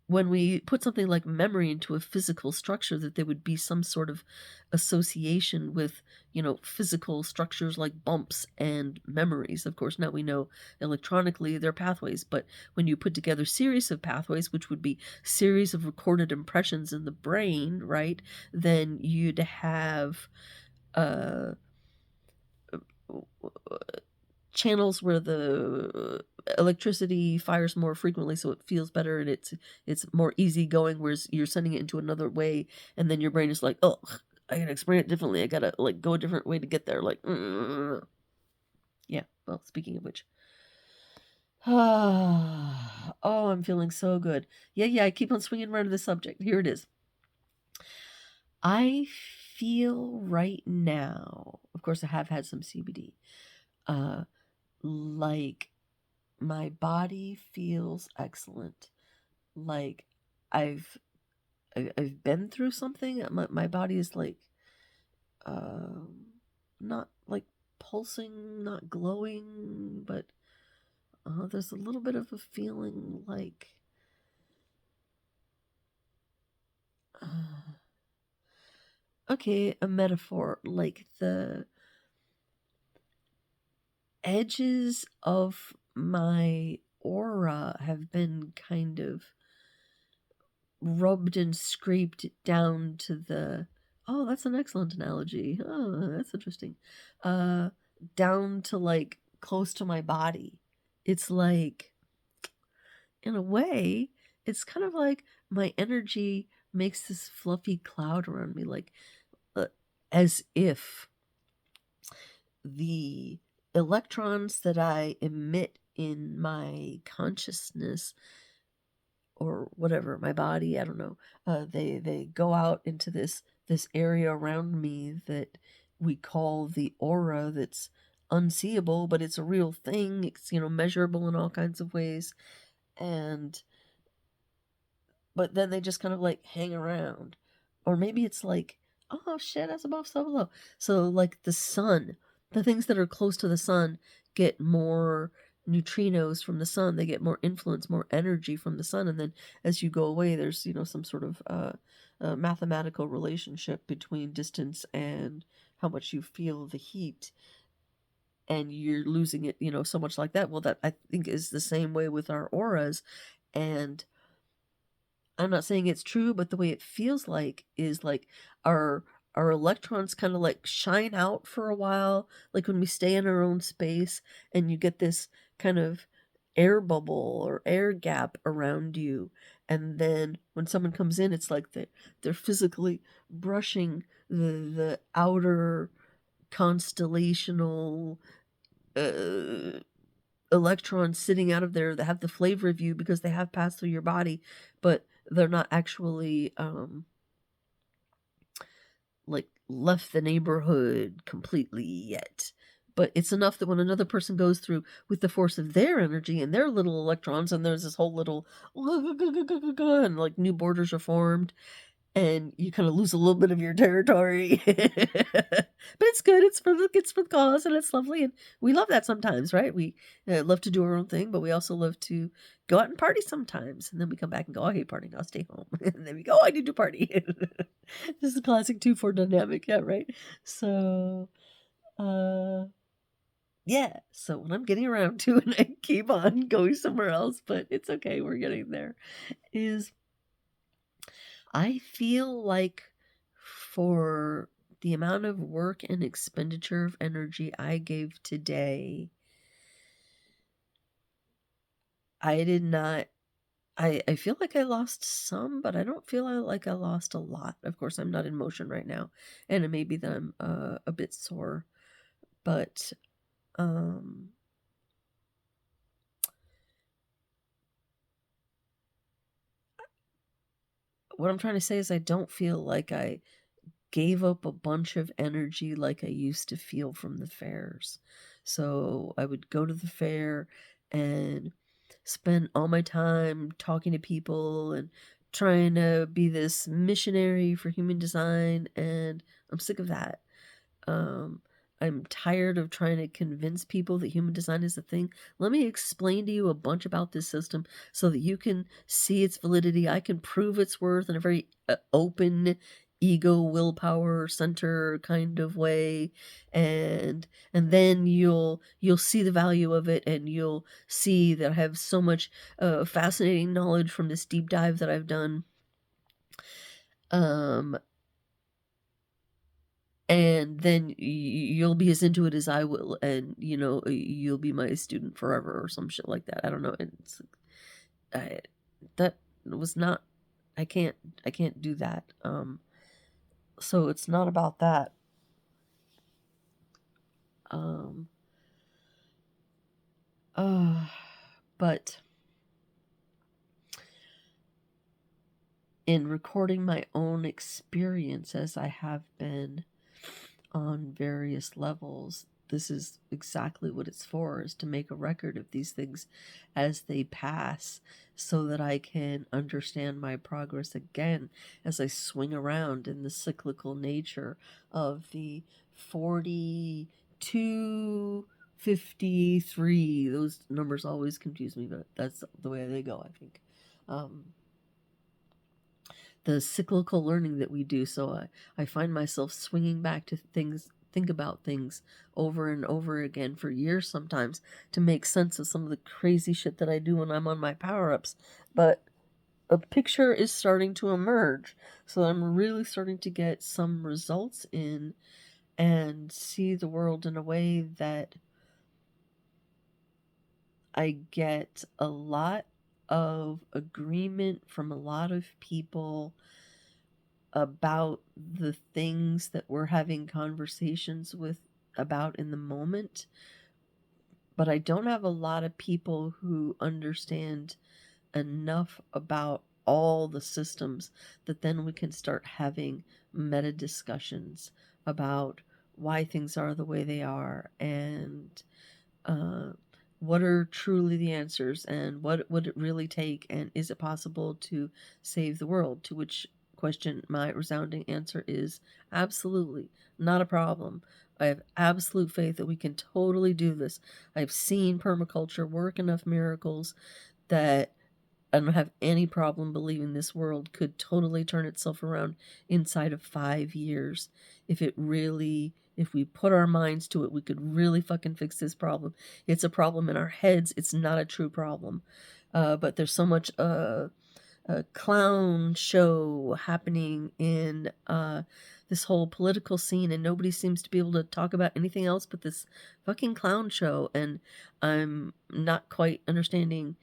when we put something like memory into a physical structure, that there would be some sort of association with, physical structures like bumps and memories. Of course, now we know electronically they're pathways, but when you put together series of pathways, which would be series of recorded impressions in the brain, right, then you'd have uh channels where the electricity fires more frequently, so it feels better, and it's more easygoing, whereas you're sending it into another way, and then your brain is like, oh, I gotta explain it differently, I gotta like go a different way to get there, like yeah. Well, speaking of which, oh, I'm feeling so good. Yeah, I keep on swinging around to the subject. Here it is. I feel right now, of course I have had some CBD, like my body feels excellent. Like I've I've been through something. My body is like um not like pulsing, not glowing, but there's a little bit of a feeling like uh, okay, a metaphor, like the edges of my aura have been kind of rubbed and scraped down to the oh, that's an excellent analogy. Oh, that's interesting. Uh Down to like close to my body. It's like in a way, it's kind of like my energy makes this fluffy cloud around me, like uh, as if the electrons that I emit in my consciousness or whatever, my body, I don't know, they go out into this area around me that we call the aura, that's unseeable, but it's a real thing. It's, measurable in all kinds of ways. And but then they just kind of like hang around. Or maybe it's like, oh shit, that's above, so below. So like the sun, the things that are close to the sun get more neutrinos from the sun. They get more influence, more energy from the sun. And then as you go away, there's, some sort of mathematical relationship between distance and how much you feel the heat. And you're losing it, so much like that. Well, that I think is the same way with our auras. And I'm not saying it's true, but the way it feels like is like our our electrons kind of like shine out for a while, like when we stay in our own space, and you get this kind of air bubble or air gap around you. And then when someone comes in, it's like they're physically brushing the outer constellational uh electrons sitting out of there that have the flavor of you because they have passed through your body, but they're not actually like left the neighborhood completely yet. But it's enough that when another person goes through with the force of their energy and their little electrons, and there's this whole little and like new borders are formed, and you kind of lose a little bit of your territory. But it's good. It's for the cause, and it's lovely, and we love that sometimes, right? We love to do our own thing, but we also love to go out and party sometimes, and then we come back and go, I hate partying, I'll stay home. And then we go, oh, I need to party. This is a classic 2-4 dynamic, yeah, right? So, uh, Yeah, so what I'm getting around to, and I keep on going somewhere else, but it's okay, we're getting there, is I feel like for the amount of work and expenditure of energy I gave today, I did not. I feel like I lost some, but I don't feel like I lost a lot. Of course, I'm not in motion right now, and it may be that I'm a bit sore, but um, what I'm trying to say is I don't feel like I gave up a bunch of energy like I used to feel from the fairs. So I would go to the fair and spend all my time talking to people and trying to be this missionary for human design, and I'm sick of that. Um, I'm tired of trying to convince people that human design is a thing. Let me explain to you a bunch about this system so that you can see its validity. I can prove its worth in a very open, ego, willpower center kind of way, and then you'll see the value of it, and you'll see that I have so much fascinating knowledge from this deep dive that I've done. Um, and then you'll be as into it as I will, and you'll be my student forever or some shit like that. I don't know. It's I, that was not. I can't. I can't do that. So it's not about that. Um. Uh, but in recording my own experience as I have been on various levels, this is exactly what it's for, is to make a record of these things as they pass so that I can understand my progress again as I swing around in the cyclical nature of the 42, 53. Those numbers always confuse me, but that's the way they go, I think. The cyclical learning that we do. So I find myself swinging back to think about things over and over again for years sometimes to make sense of some of the crazy shit that I do when I'm on my power ups. But a picture is starting to emerge. So I'm really starting to get some results in and see the world in a way that I get a lot of agreement from a lot of people about the things that we're having conversations with about in the moment, but I don't have a lot of people who understand enough about all the systems that then we can start having meta discussions about why things are the way they are, and uh, what are truly the answers, and what would it really take, and is it possible to save the world? To which question my resounding answer is absolutely, not a problem. I have absolute faith that we can totally do this. I've seen permaculture work enough miracles that I don't have any problem believing this world could totally turn itself around inside of 5 years. If we put our minds to it, we could really fucking fix this problem. It's a problem in our heads. It's not a true problem. But there's so much a clown show happening in this whole political scene, and nobody seems to be able to talk about anything else but this fucking clown show. And I'm not quite understanding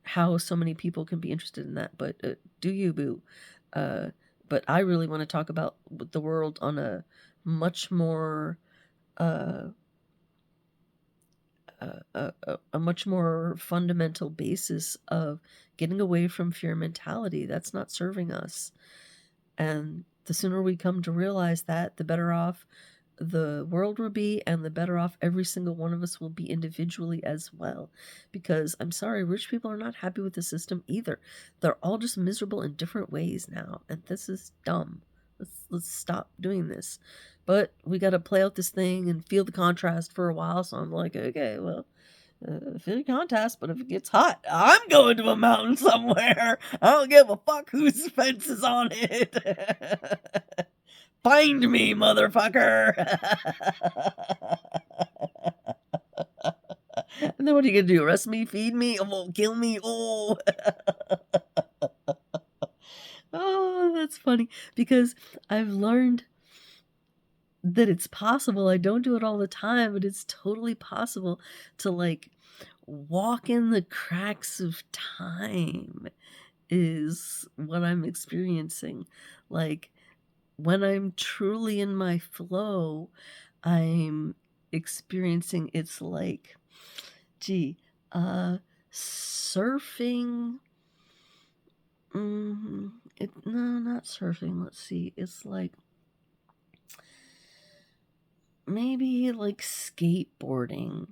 how so many people can be interested in that, but do you, boo? Uh, but I really want to talk about the world on a much more uh, a much more fundamental basis of getting away from fear mentality. That's not serving us. And the sooner we come to realize that, the better off the world will be, and the better off every single one of us will be individually as well. Because I'm sorry, rich people are not happy with the system either. They're all just miserable in different ways now, and this is dumb. Let's stop doing this. But we got to play out this thing and feel the contrast for a while. So I'm like, okay, well, feel the contrast, but if it gets hot, I'm going to a mountain somewhere. I don't give a fuck whose fence is on it. Find me, motherfucker. And then what are you gonna do? Arrest me? Feed me? Oh, kill me? Oh, oh, that's funny because I've learned that it's possible. I don't do it all the time, but it's totally possible to like walk in the cracks of time is what I'm experiencing. Like when I'm truly in my flow, I'm experiencing it's like, gee, surfing. No, not surfing. Let's see. It's like maybe like skateboarding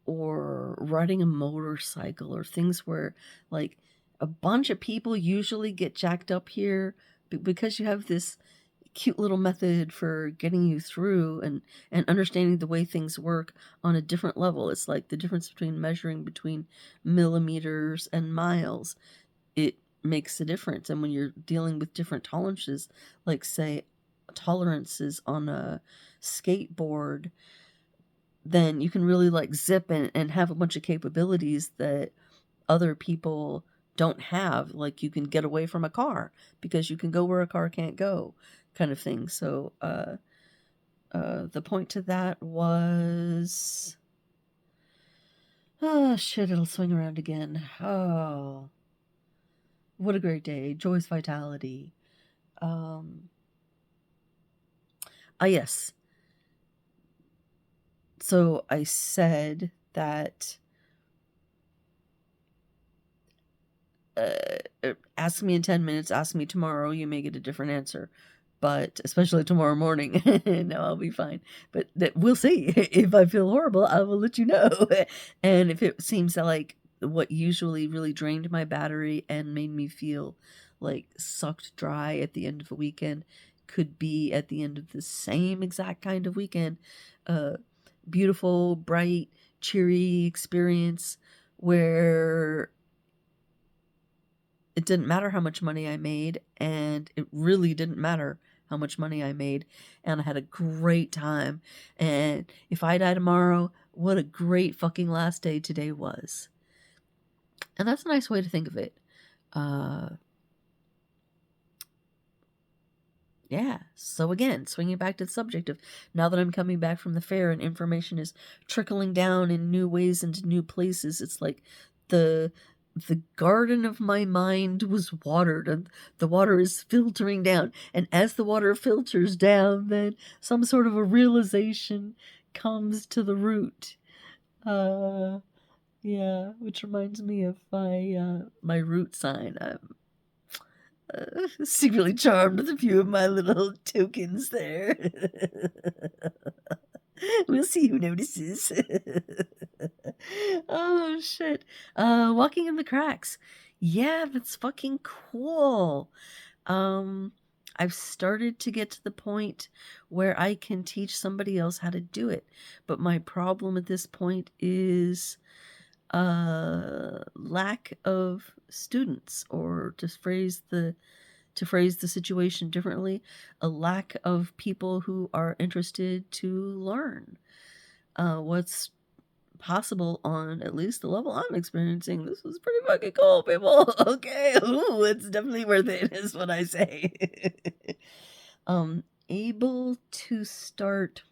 or riding a motorcycle or things where like a bunch of people usually get jacked up here because you have this cute little method for getting you through and understanding the way things work on a different level. It's like the difference between measuring between millimeters and miles. It makes a difference. And when you're dealing with different tolerances, like say tolerances on a skateboard, then you can really like zip and have a bunch of capabilities that other people don't have. Like you can get away from a car because you can go where a car can't go, kind of thing. So the point to that was, oh shit, it'll swing around again. Oh, what a great day. Joy's vitality. Yes. So I said that ask me in 10 minutes, ask me tomorrow, you may get a different answer. But especially tomorrow morning, no, I'll be fine. But we'll see. If I feel horrible, I will let you know. And if it seems like what usually really drained my battery and made me feel like sucked dry at the end of a weekend could be at the end of the same exact kind of weekend, beautiful, bright, cheery experience where it didn't matter how much money I made, and it really didn't matter how much money I made, and I had a great time. And if I die tomorrow, what a great fucking last day today was. And that's a nice way to think of it. Yeah. So again, swinging back to the subject of now that I'm coming back from the fair and information is trickling down in new ways into new places, it's like the garden of my mind was watered and the water is filtering down. And as the water filters down, then some sort of a realization comes to the root. Yeah, which reminds me of my root sign. I'm secretly charmed with a few of my little tokens there. We'll see who notices. Oh, shit. Walking in the cracks. Yeah, that's fucking cool. I've started to get to the point where I can teach somebody else how to do it. But my problem at this point is lack of students, or to phrase the situation differently, a lack of people who are interested to learn what's possible on at least the level I'm experiencing. This was pretty fucking cool, people. Okay, ooh, it's definitely worth it, is what I say. Able to start.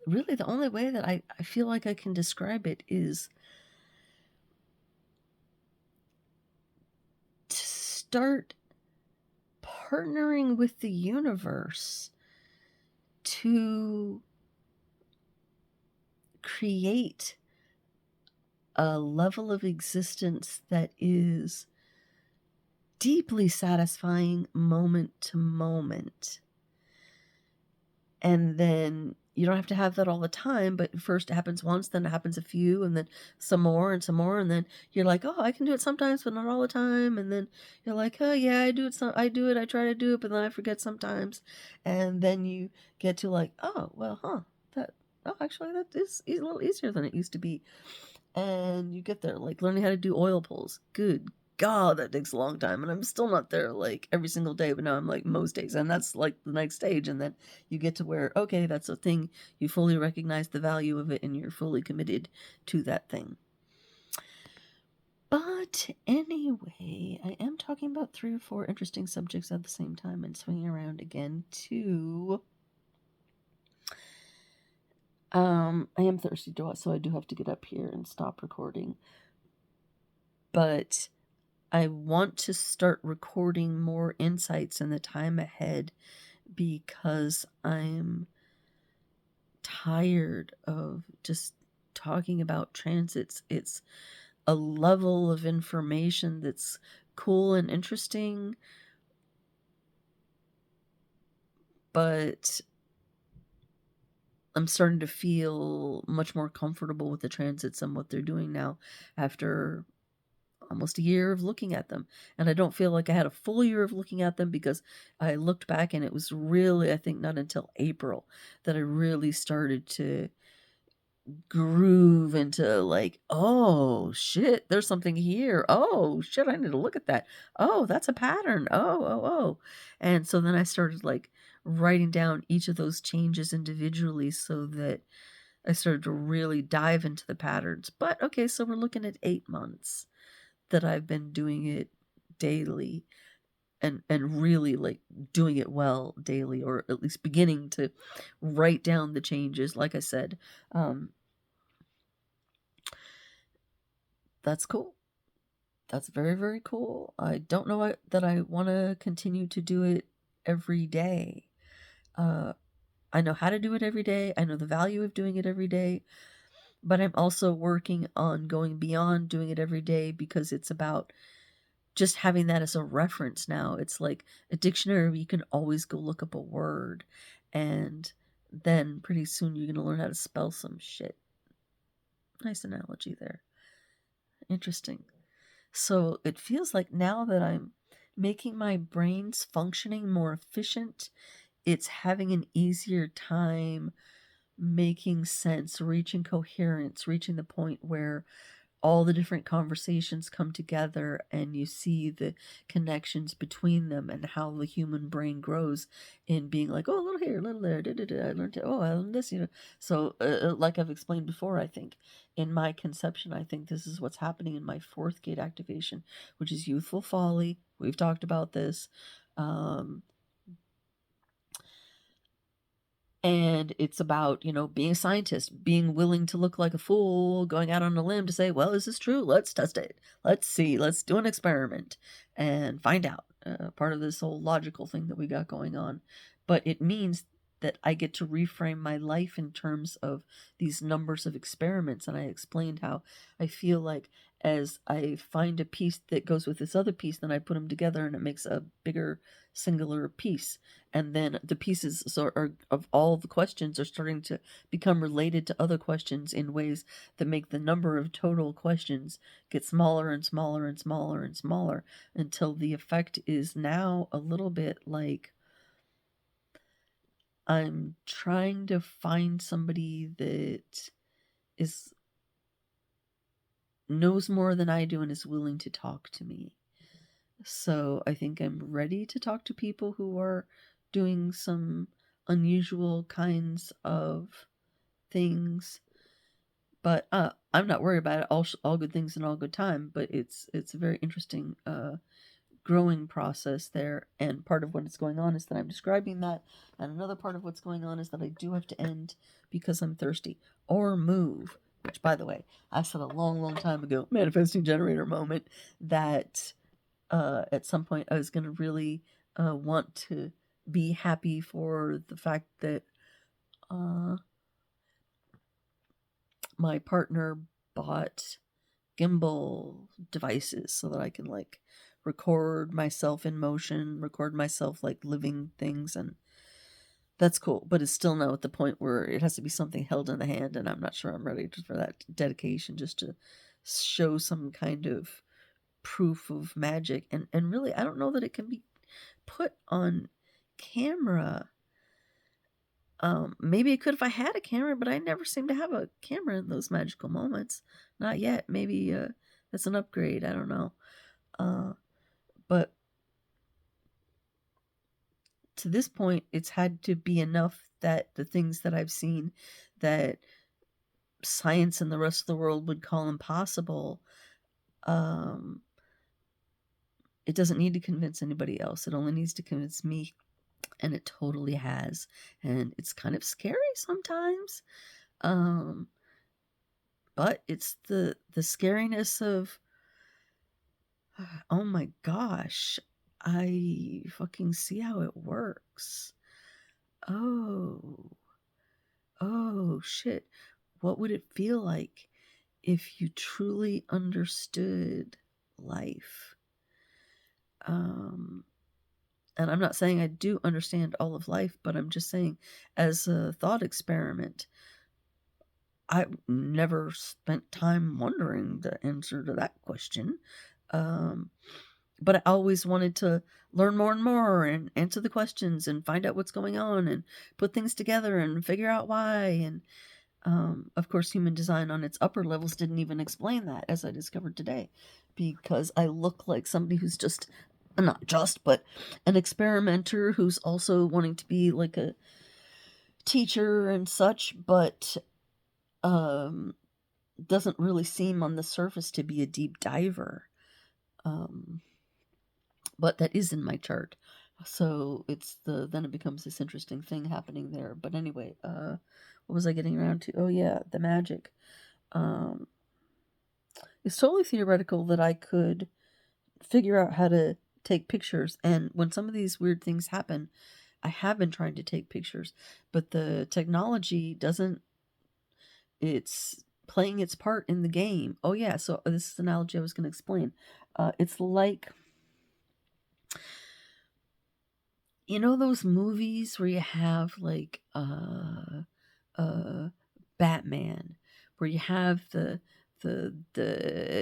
Really, the only way that I feel like I can describe it is to start partnering with the universe to create a level of existence that is deeply satisfying moment to moment. And then you don't have to have that all the time, but first it happens once, then it happens a few, and then some more, and then you're like, oh, I can do it sometimes, but not all the time. And then you're like, oh yeah, I try to do it, but then I forget sometimes. And then you get to like, oh, well, actually that is a little easier than it used to be. And you get there, like learning how to do oil pulls. Good God, that takes a long time. And I'm still not there like every single day, but now I'm like most days. And that's like the next stage. And then you get to where, okay, that's a thing. You fully recognize the value of it and you're fully committed to that thing. But anyway, I am talking about 3 or 4 interesting subjects at the same time and swinging around again to I am thirsty, so I do have to get up here and stop recording. But I want to start recording more insights in the time ahead because I'm tired of just talking about transits. It's a level of information that's cool and interesting, but I'm starting to feel much more comfortable with the transits and what they're doing now after almost a year of looking at them. And I don't feel like I had a full year of looking at them because I looked back and it was really, I think, not until April that I really started to groove into like, oh shit, there's something here. Oh shit, I need to look at that. Oh, that's a pattern. Oh. And so then I started like writing down each of those changes individually so that I started to really dive into the patterns. But okay, so we're looking at 8 months that I've been doing it daily and really like doing it well daily, or at least beginning to write down the changes. Like I said, that's cool. That's very, very cool. I don't know that I want to continue to do it every day. I know how to do it every day. I know the value of doing it every day, but I'm also working on going beyond doing it every day because it's about just having that as a reference now. It's like a dictionary where you can always go look up a word, and then pretty soon you're going to learn how to spell some shit. Nice analogy there. Interesting. So it feels like now that I'm making my brains functioning more efficient, it's having an easier time making sense, reaching coherence, reaching the point where all the different conversations come together and you see the connections between them and how the human brain grows in being like, oh, a little here, a little there, I learned it, I learned this, So like I've explained before, I think in my conception, I think this is what's happening in my 4th gate activation, which is youthful folly. We've talked about this. And it's about, being a scientist, being willing to look like a fool, going out on a limb to say, well, is this true? Let's test it. Let's see. Let's do an experiment and find out. Part of this whole logical thing that we got going on. But it means that I get to reframe my life in terms of these numbers of experiments. And I explained how I feel like as I find a piece that goes with this other piece, then I put them together and it makes a bigger singular piece. And then the pieces of all the questions are starting to become related to other questions in ways that make the number of total questions get smaller and smaller and smaller and smaller until the effect is now a little bit like I'm trying to find somebody that knows more than I do and is willing to talk to me. So I think I'm ready to talk to people who are doing some unusual kinds of things. But I'm not worried about it. All good things in all good time. But it's a very interesting growing process there. And part of what's going on is that I'm describing that. And another part of what's going on is that I do have to end because I'm thirsty or move. Which, by the way, I said a long, long time ago, manifesting generator moment, that at some point I was going to really want to be happy for the fact that my partner bought gimbal devices so that I can like record myself in motion, record myself like living things, and that's cool. But it's still not at the point where it has to be something held in the hand, and I'm not sure I'm ready for that dedication just to show some kind of proof of magic. And really, I don't know that it can be put on camera. Maybe it could if I had a camera, but I never seem to have a camera in those magical moments. Not yet. Maybe that's an upgrade. I don't know. But to this point, it's had to be enough that the things that I've seen that science and the rest of the world would call impossible, it doesn't need to convince anybody else. It only needs to convince me, and it totally has. And it's kind of scary sometimes. But it's the scariness of, oh my gosh, I fucking see how it works. Oh shit. What would it feel like if you truly understood life? And I'm not saying I do understand all of life, but I'm just saying, as a thought experiment, I never spent time wondering the answer to that question. But I always wanted to learn more and more and answer the questions and find out what's going on and put things together and figure out why. And of course, human design on its upper levels didn't even explain that, as I discovered today, because I look like somebody who's just, not just, but an experimenter who's also wanting to be like a teacher and such, but doesn't really seem on the surface to be a deep diver. But that is in my chart. So then it becomes this interesting thing happening there. But anyway, what was I getting around to? Oh yeah, the magic. It's totally theoretical that I could figure out how to take pictures. And when some of these weird things happen, I have been trying to take pictures, but the technology doesn't, it's playing its part in the game. Oh yeah, so this is the analogy I was going to explain. It's like, you know those movies where you have like Batman, where you have the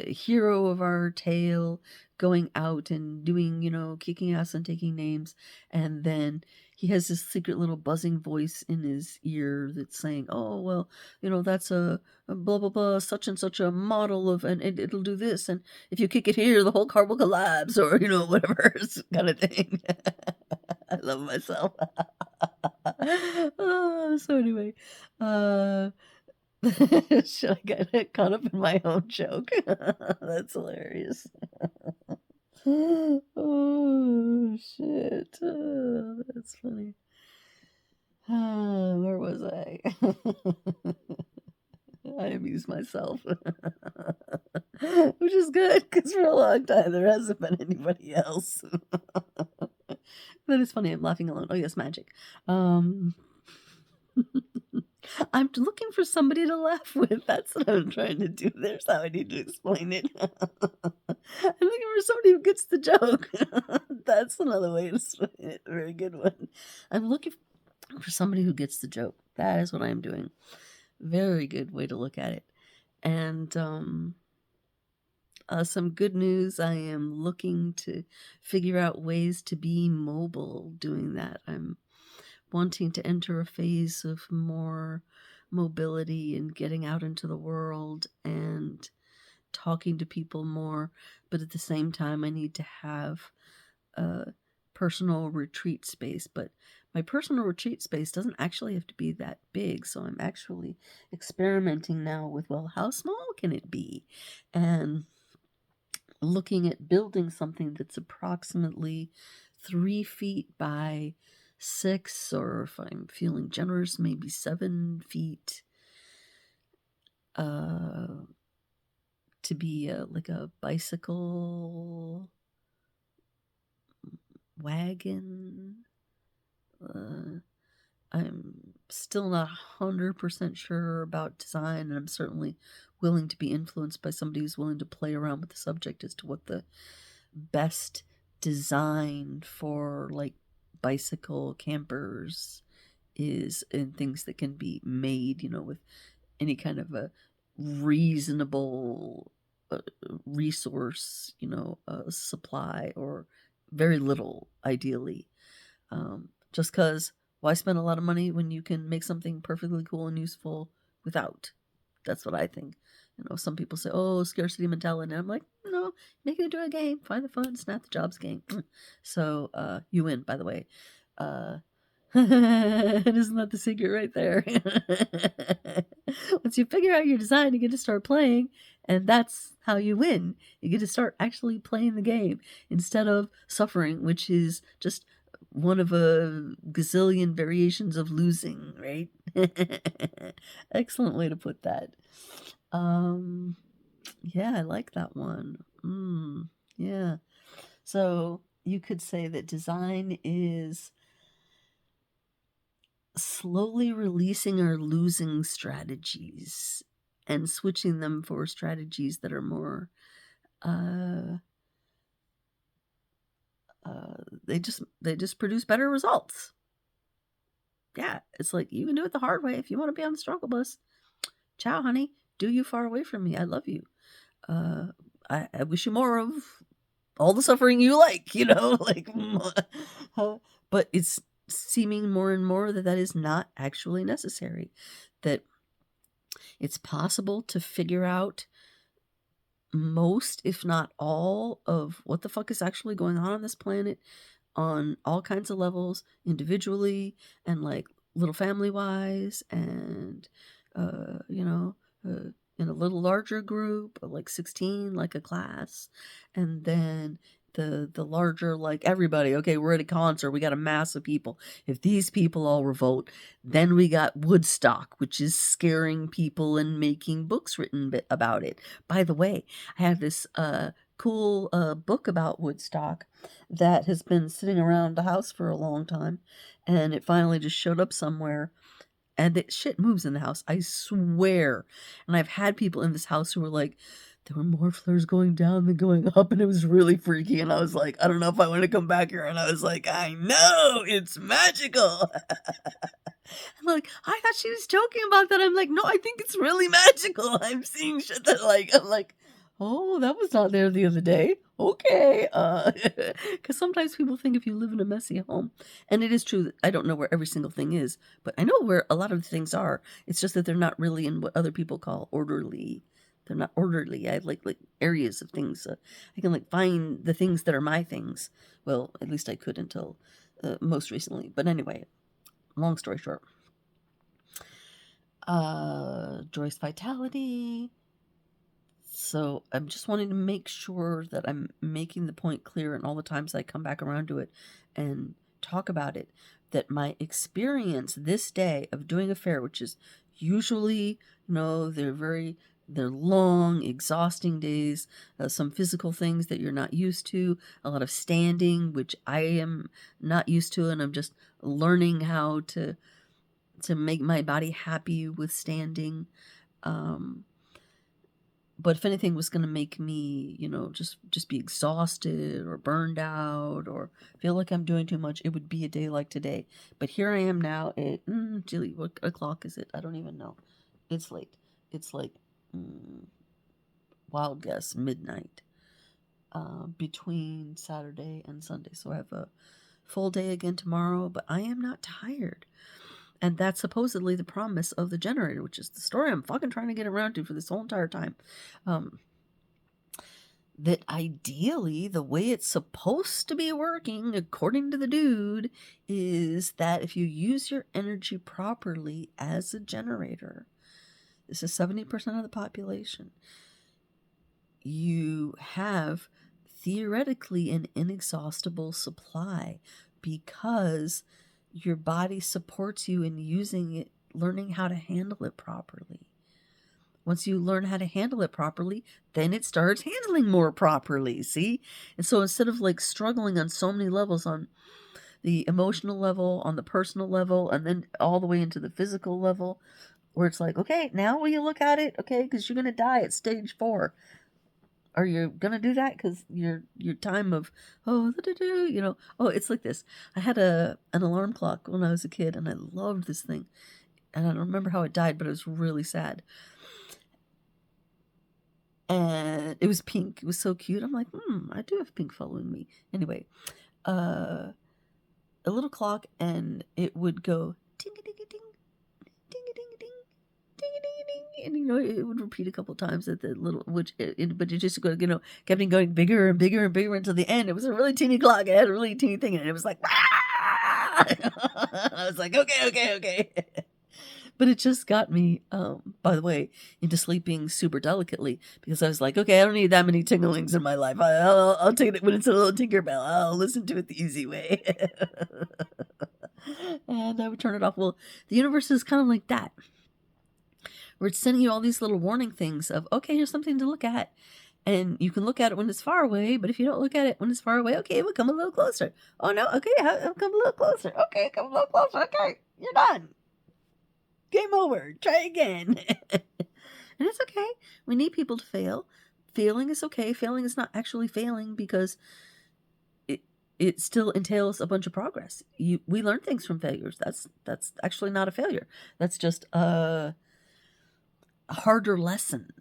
hero of our tale going out and doing, kicking ass and taking names, and then he has this secret little buzzing voice in his ear that's saying, "Oh well, that's a blah blah blah, such and such a model of, and it'll do this, and if you kick it here, the whole car will collapse," or whatever kind of thing. I love myself. So anyway, should I get caught up in my own joke? That's hilarious. Oh shit, that's funny. Where was I? I amuse myself, which is good because for a long time there hasn't been anybody else. That is funny. I'm laughing alone. Oh yes, magic. I'm looking for somebody to laugh with. That's what I'm trying to do. There's how I need to explain it. I'm looking for somebody who gets the joke. That's another way to explain it. A very good one. I'm looking for somebody who gets the joke. That is what I'm doing. Very good way to look at it. And some good news. I am looking to figure out ways to be mobile doing that. I'm wanting to enter a phase of more mobility and getting out into the world and talking to people more. But at the same time, I need to have a personal retreat space. But my personal retreat space doesn't actually have to be that big. So I'm actually experimenting now with, well, how small can it be? And looking at building something that's approximately 3 feet by 6, or if I'm feeling generous, maybe 7 feet, to be like a bicycle wagon. I'm still not 100% sure about design, and I'm certainly willing to be influenced by somebody who's willing to play around with the subject as to what the best design for like bicycle campers is, and things that can be made, with any kind of a reasonable resource, supply, or very little, ideally. Just because why spend a lot of money when you can make something perfectly cool and useful without? That's what I think. Some people say, "Oh, scarcity mentality," and I'm like, no, make it into a game. Find the fun, snap the jobs game. So you win, by the way. Isn't that the secret right there? Once you figure out your design, you get to start playing, and that's how you win. You get to start actually playing the game instead of suffering, which is just one of a gazillion variations of losing, right? Excellent way to put that. Yeah, I like that one. Yeah. So you could say that design is slowly releasing our losing strategies and switching them for strategies that are more they just produce better results. Yeah, it's like you can do it the hard way if you want to be on the struggle bus. Ciao, honey. Do you far away from me? I love you. I wish you more of all the suffering you like, like, but it's seeming more and more that is not actually necessary, that it's possible to figure out most, if not all, of what the fuck is actually going on this planet on all kinds of levels, individually and like little family wise, and in a little larger group of like 16, like a class, and then the larger, like everybody. Okay, we're at a concert, we got a mass of people. If these people all revolt, then we got Woodstock, which is scaring people and making books written about it. By the way, I have this cool book about Woodstock that has been sitting around the house for a long time, and it finally just showed up somewhere, and the shit moves in the house, I swear. And I've had people in this house who were like, there were more flares going down than going up, and it was really freaky, and I was like, I don't know if I want to come back here, and I was like, I know, it's magical. I'm like, I thought she was joking about that. I'm like, no, I think it's really magical. I'm seeing shit that I'm like, oh, that was not there the other day. Okay. Because sometimes people think if you live in a messy home, and it is true that I don't know where every single thing is, but I know where a lot of the things are. It's just that they're not really in what other people call orderly. They're not orderly. I have like areas of things. I can like find the things that are my things. Well, at least I could until most recently. But anyway, long story short. Joyce Vitality. So I'm just wanting to make sure that I'm making the point clear, and all the times I come back around to it and talk about it, that my experience this day of doing a fair, which is usually, they're long, exhausting days, some physical things that you're not used to, a lot of standing, which I am not used to, and I'm just learning how to make my body happy with standing. But if anything was going to make me, just be exhausted or burned out or feel like I'm doing too much, it would be a day like today. But here I am now at, Jilly, what o'clock is it? I don't even know. It's late. It's like, wild guess, midnight, between Saturday and Sunday. So I have a full day again tomorrow, but I am not tired. And that's supposedly the promise of the generator, which is the story I'm fucking trying to get around to for this whole entire time. That ideally, the way it's supposed to be working, according to the dude, is that if you use your energy properly as a generator, this is 70% of the population, you have theoretically an inexhaustible supply, because your body supports you in using it, learning how to handle it properly. Once you learn how to handle it properly, then it starts handling more properly, see? And so instead of like struggling on so many levels, on the emotional level, on the personal level, and then all the way into the physical level, where it's like, okay, now will you look at it? Okay, because you're going to die at stage 4. Are you going to do that? Because your time of, it's like this. I had an alarm clock when I was a kid, and I loved this thing. And I don't remember how it died, but it was really sad. And it was pink. It was so cute. I'm like, I do have pink following me. Anyway, a little clock, and it would go ting-a-ding-a-ding, ting-a-ding-a-ding, ting-a-ding-a-ding, and it would repeat a couple times at the little, but it just kept on going bigger and bigger and bigger until the end. It was a really teeny clock. It had a really teeny thing, and it was like, I was like, okay. But it just got me, by the way, into sleeping super delicately, because I was like, okay, I don't need that many tinglings in my life. I'll take it when it's a little Tinkerbell. I'll listen to it the easy way. And I would turn it off. Well, the universe is kind of like that, where it's sending you all these little warning things of, okay, here's something to look at. And you can look at it when it's far away, but if you don't look at it when it's far away, okay, we'll come a little closer. Oh, no, okay, I'll come a little closer. Okay, come a little closer. Okay, you're done. Game over. Try again. And it's okay. We need people to fail. Failing is okay. Failing is not actually failing, because it still entails a bunch of progress. We learn things from failures. That's actually not a failure. That's just a harder lesson.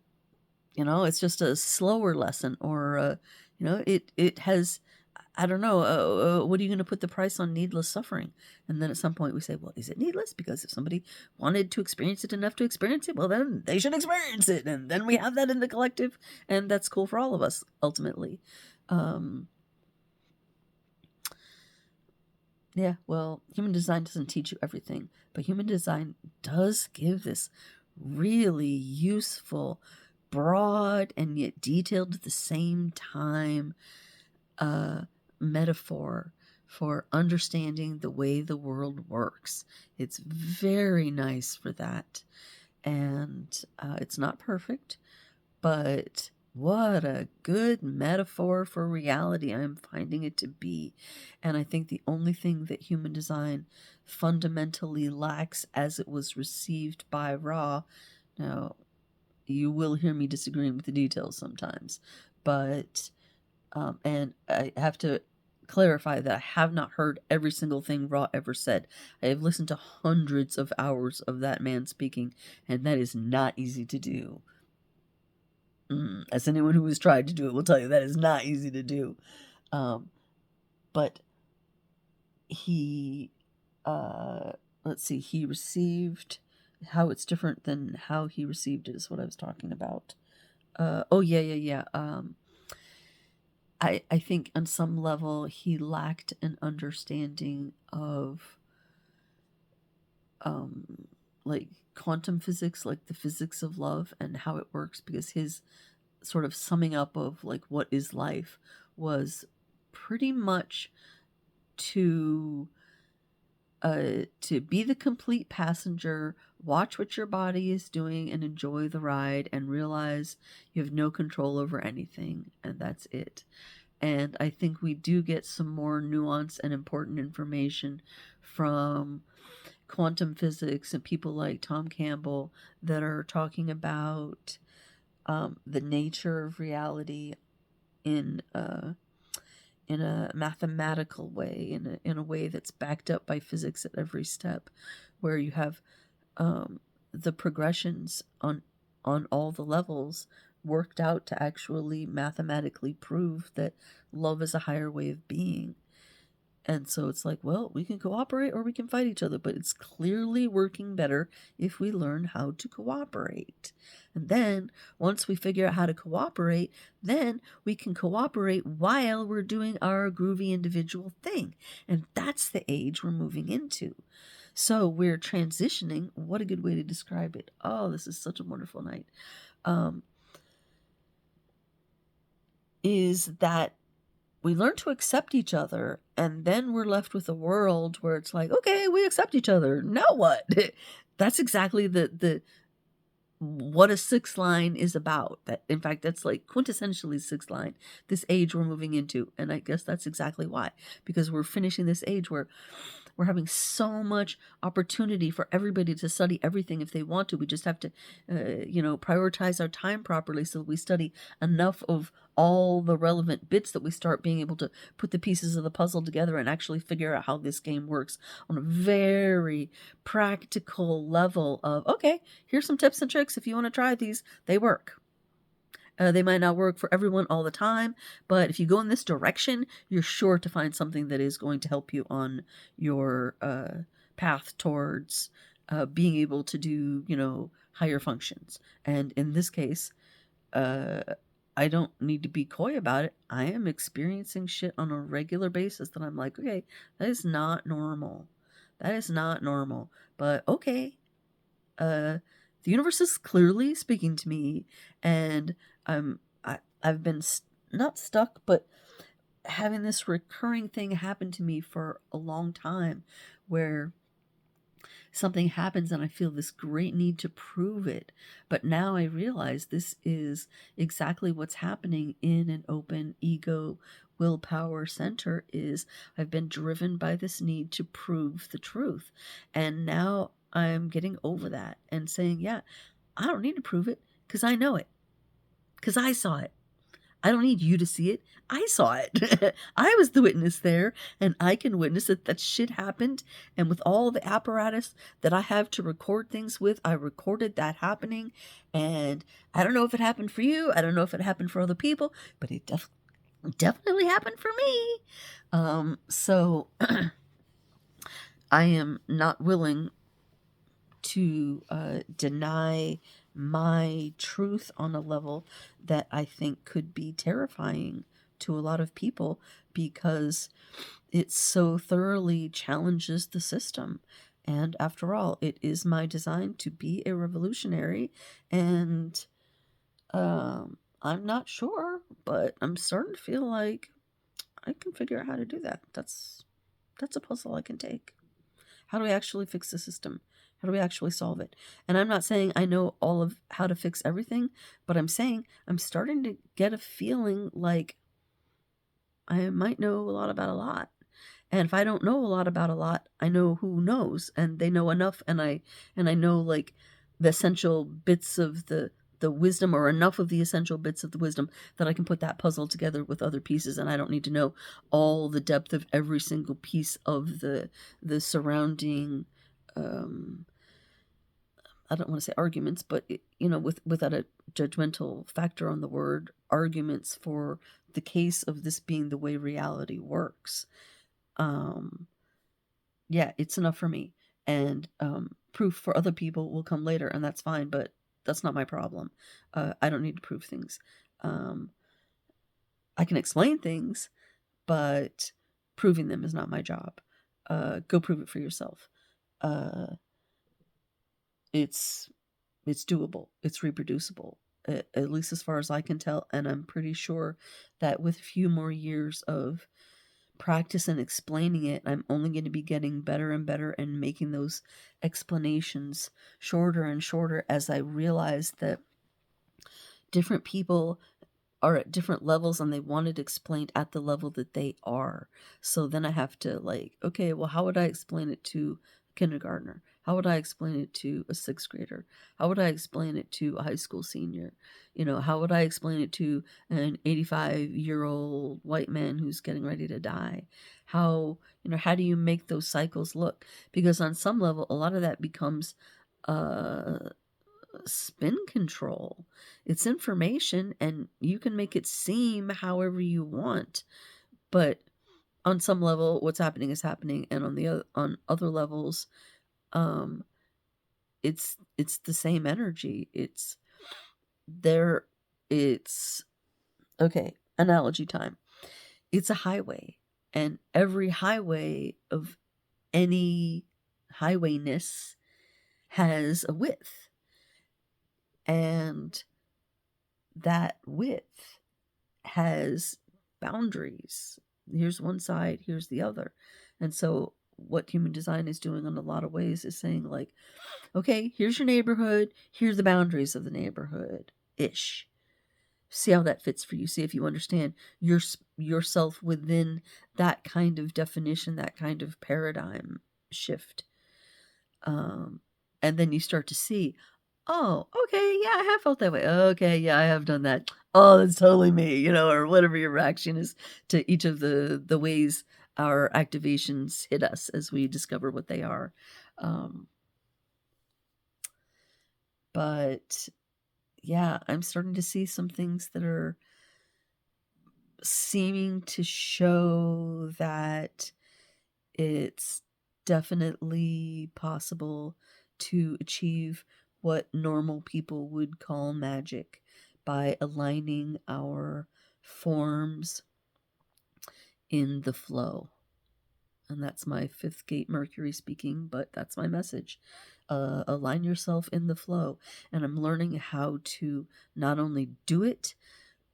It's just a slower lesson, or it has, I don't know, what are you going to put the price on needless suffering? And then at some point we say, well, is it needless? Because if somebody wanted to experience it enough to experience it, well, then they should experience it. And then we have that in the collective, and that's cool for all of us, ultimately. Yeah, well, human design doesn't teach you everything, but human design does give this really useful, broad, and yet detailed at the same time, metaphor for understanding the way the world works. It's very nice for that. And it's not perfect, but what a good metaphor for reality I'm finding it to be. And I think the only thing that human design fundamentally lacks as it was received by Ra, now you will hear me disagreeing with the details sometimes, but and I have to clarify that I have not heard every single thing Ra ever said. I have listened to hundreds of hours of that man speaking, and that is not easy to do. As anyone who has tried to do it will tell you, that is not easy to do. But he, let's see, he received, how it's different than how he received it is what I was talking about. Yeah. I think on some level he lacked an understanding of like quantum physics, like the physics of love and how it works, because his sort of summing up of like what is life was pretty much to be the complete passenger, watch what your body is doing and enjoy the ride, and realize you have no control over anything, and that's it. And I think we do get some more nuance and important information from quantum physics and people like Tom Campbell that are talking about the nature of reality in a mathematical way, in a way that's backed up by physics at every step, where you have the progressions on all the levels worked out to actually mathematically prove that love is a higher way of being. And so it's like, well, we can cooperate or we can fight each other, but it's clearly working better if we learn how to cooperate. And then once we figure out how to cooperate, then we can cooperate while we're doing our groovy individual thing. And that's the age we're moving into. So we're transitioning. What a good way to describe it. Oh, this is such a wonderful night. Is that we learn to accept each other, and then we're left with a world where it's like, okay, we accept each other. Now what? That's exactly the what a sixth line is about. That, in fact, that's like quintessentially sixth line, this age we're moving into. And I guess that's exactly why, because we're finishing this age where we're having so much opportunity for everybody to study everything if they want to. We just have to, prioritize our time properly so that we study enough of all the relevant bits that we start being able to put the pieces of the puzzle together and actually figure out how this game works on a very practical level of, okay, here's some tips and tricks. If you want to try these, they work. They might not work for everyone all the time, but if you go in this direction, you're sure to find something that is going to help you on your path towards being able to do, higher functions. And in this case, uh, I don't need to be coy about it. I am experiencing shit on a regular basis that I'm like, okay, that is not normal. That is not normal. But okay, the universe is clearly speaking to me, and I've been not stuck, but having this recurring thing happen to me for a long time, where something happens and I feel this great need to prove it. But now I realize this is exactly what's happening in an open ego willpower center. Is I've been driven by this need to prove the truth. And now I'm getting over that and saying, yeah, I don't need to prove it because I know it, because I saw it. I don't need you to see it. I saw it. I was the witness there, and I can witness that shit happened. And with all the apparatus that I have to record things with, I recorded that happening. And I don't know if it happened for you. I don't know if it happened for other people, but it definitely happened for me. So I am not willing to deny my truth on a level that I think could be terrifying to a lot of people, because it so thoroughly challenges the system. And after all, it is my design to be a revolutionary, and I'm not sure, but I'm starting to feel like I can figure out how to do that. That's a puzzle I can take. How do we actually fix the system? How do we actually solve it? And I'm not saying I know all of how to fix everything, but I'm saying I'm starting to get a feeling like I might know a lot about a lot. And if I don't know a lot about a lot, I know who knows, and they know enough, and I know like the essential bits of the wisdom, or enough of the essential bits of the wisdom, that I can put that puzzle together with other pieces, and I don't need to know all the depth of every single piece of the surrounding I don't want to say arguments, but without a judgmental factor on the word, arguments for the case of this being the way reality works. Yeah, it's enough for me. And proof for other people will come later, and that's fine, but that's not my problem. I don't need to prove things. I can explain things, but proving them is not my job. Go prove it for yourself. It's doable. It's reproducible, at least as far as I can tell. And I'm pretty sure that with a few more years of practice and explaining it, I'm only going to be getting better and better and making those explanations shorter and shorter, as I realize that different people are at different levels and they want it explained at the level that they are. So then I have to okay, well, how would I explain it to a kindergartner? How would I explain it to a sixth grader? How would I explain it to a high school senior? How would I explain it to an 85-year-old white man who's getting ready to die? How do you make those cycles look? Because on some level, a lot of that becomes spin control. It's information, and you can make it seem however you want, but on some level what's happening is happening, and on other levels it's the same energy. It's there. It's okay, analogy time. It's a highway, and every highway of any highwayness has a width, and that width has boundaries. Here's one side, here's the other. And so what human design is doing in a lot of ways is saying okay, here's your neighborhood, here's the boundaries of the neighborhood ish. See how that fits for you. See if you understand yourself within that kind of definition, that kind of paradigm shift. And then you start to see, oh, okay, yeah, I have felt that way. Okay, yeah, I have done that. Oh, that's totally me, or whatever your reaction is to each of the ways our activations hit us as we discover what they are. But yeah, I'm starting to see some things that are seeming to show that it's definitely possible to achieve what normal people would call magic by aligning our forms in the flow. And that's my fifth gate Mercury speaking, but that's my message. Align yourself in the flow. And I'm learning how to not only do it,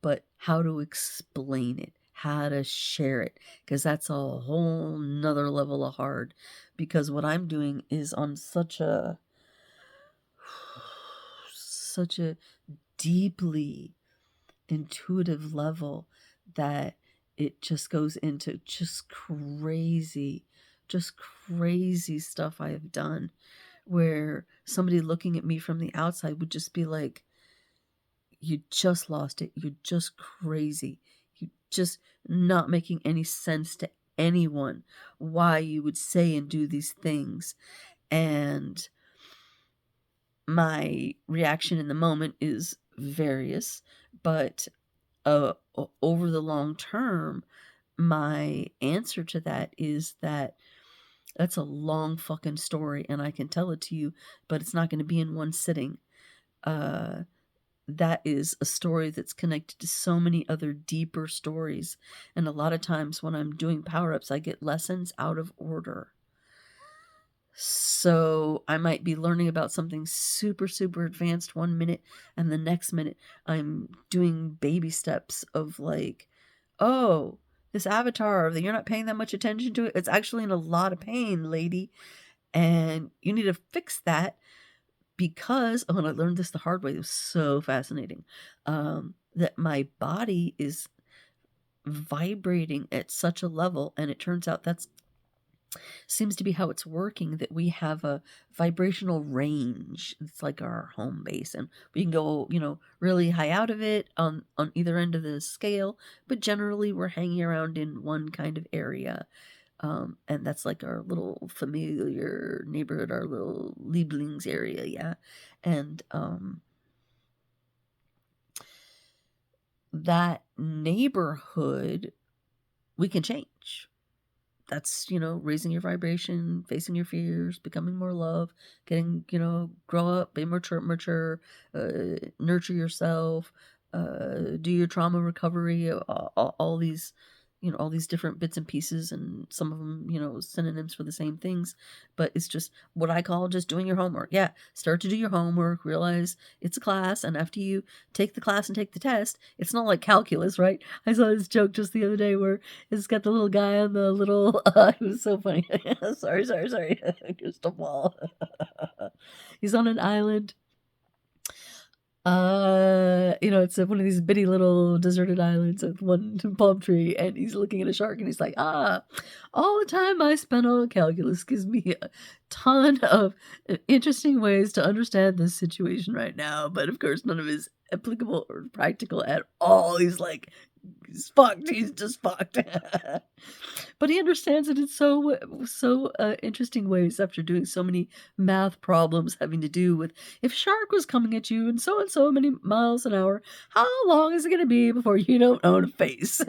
but how to explain it, how to share it, because that's a whole nother level of hard. Because what I'm doing is on such a deeply intuitive level that it just goes into just crazy stuff I have done, where somebody looking at me from the outside would just be like, you just lost it. You're just crazy. You just not making any sense to anyone why you would say and do these things. And my reaction in the moment is various, but over the long term, my answer to that is that that's a long fucking story, and I can tell it to you, but it's not going to be in one sitting. That is a story that's connected to so many other deeper stories. And a lot of times when I'm doing power-ups, I get lessons out of order. So I might be learning about something super, super advanced one minute, and the next minute I'm doing baby steps of like, oh, this avatar that you're not paying that much attention to, it's actually in a lot of pain, lady. And you need to fix that. Because, oh, and I learned this the hard way. It was so fascinating. That my body is vibrating at such a level, and it turns out that's seems to be how it's working, that we have a vibrational range. It's like our home base, and we can go, really high out of it on either end of the scale, but generally we're hanging around in one kind of area. And that's like our little familiar neighborhood, our little Lieblings area, yeah. And that neighborhood we can change. That's, raising your vibration, facing your fears, becoming more love, getting, grow up, be mature, nurture yourself, do your trauma recovery, all these, all these different bits and pieces, and some of them, synonyms for the same things. But it's just what I call just doing your homework. Yeah, start to do your homework, realize it's a class, and after you take the class and take the test, it's not like calculus, right? I saw this joke just the other day where it's got the little guy on the little, it was so funny. sorry, crystal ball. He's on an island. It's one of these bitty little deserted islands with one palm tree, and he's looking at a shark, and he's like, all the time I spent on calculus gives me a ton of interesting ways to understand this situation right now, but of course none of it is applicable or practical at all. He's like, he's fucked. He's just fucked. But he understands it in so interesting ways after doing so many math problems having to do with, if a shark was coming at you in so and so many miles an hour, how long is it going to be before you don't own a face?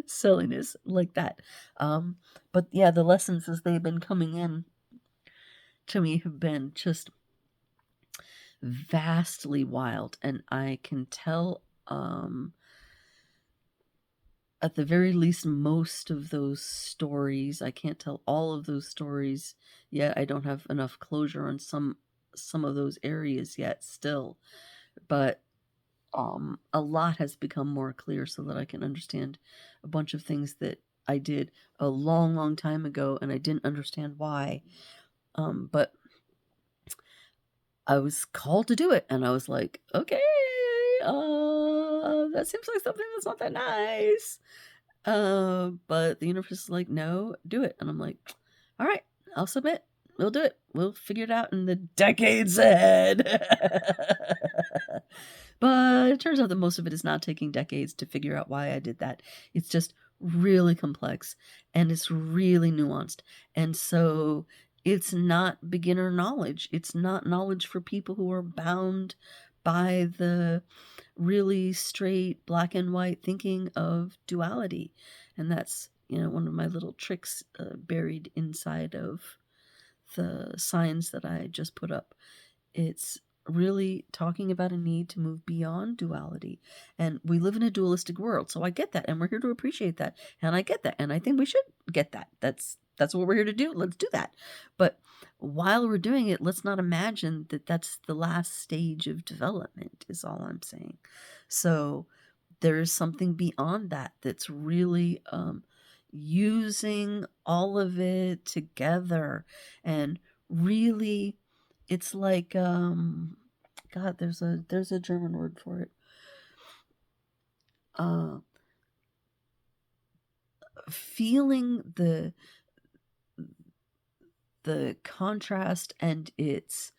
Silliness like that. But yeah, the lessons as they've been coming in to me have been just vastly wild, and I can tell at the very least most of those stories. I can't tell all of those stories yet. I don't have enough closure on some of those areas yet still, but a lot has become more clear so that I can understand a bunch of things that I did a long time ago and I didn't understand why, but I was called to do it, and I was like, okay, that seems like something that's not that nice. But the universe is like, no, do it. And I'm like, all right, I'll submit. We'll do it. We'll figure it out in the decades ahead. But it turns out that most of it is not taking decades to figure out why I did that. It's just really complex, and it's really nuanced. And so it's not beginner knowledge. It's not knowledge for people who are bound by the really straight black and white thinking of duality. And that's one of my little tricks buried inside of the signs that I just put up. It's really talking about a need to move beyond duality. And we live in a dualistic world, so I get that, and we're here to appreciate that. And I get that, and I think we should get that. That's what we're here to do. Let's do that. But while we're doing it, let's not imagine that that's the last stage of development, is all I'm saying. So there's something beyond that that's really using all of it together, and really it's like God, there's a German word for it. Feeling the contrast and its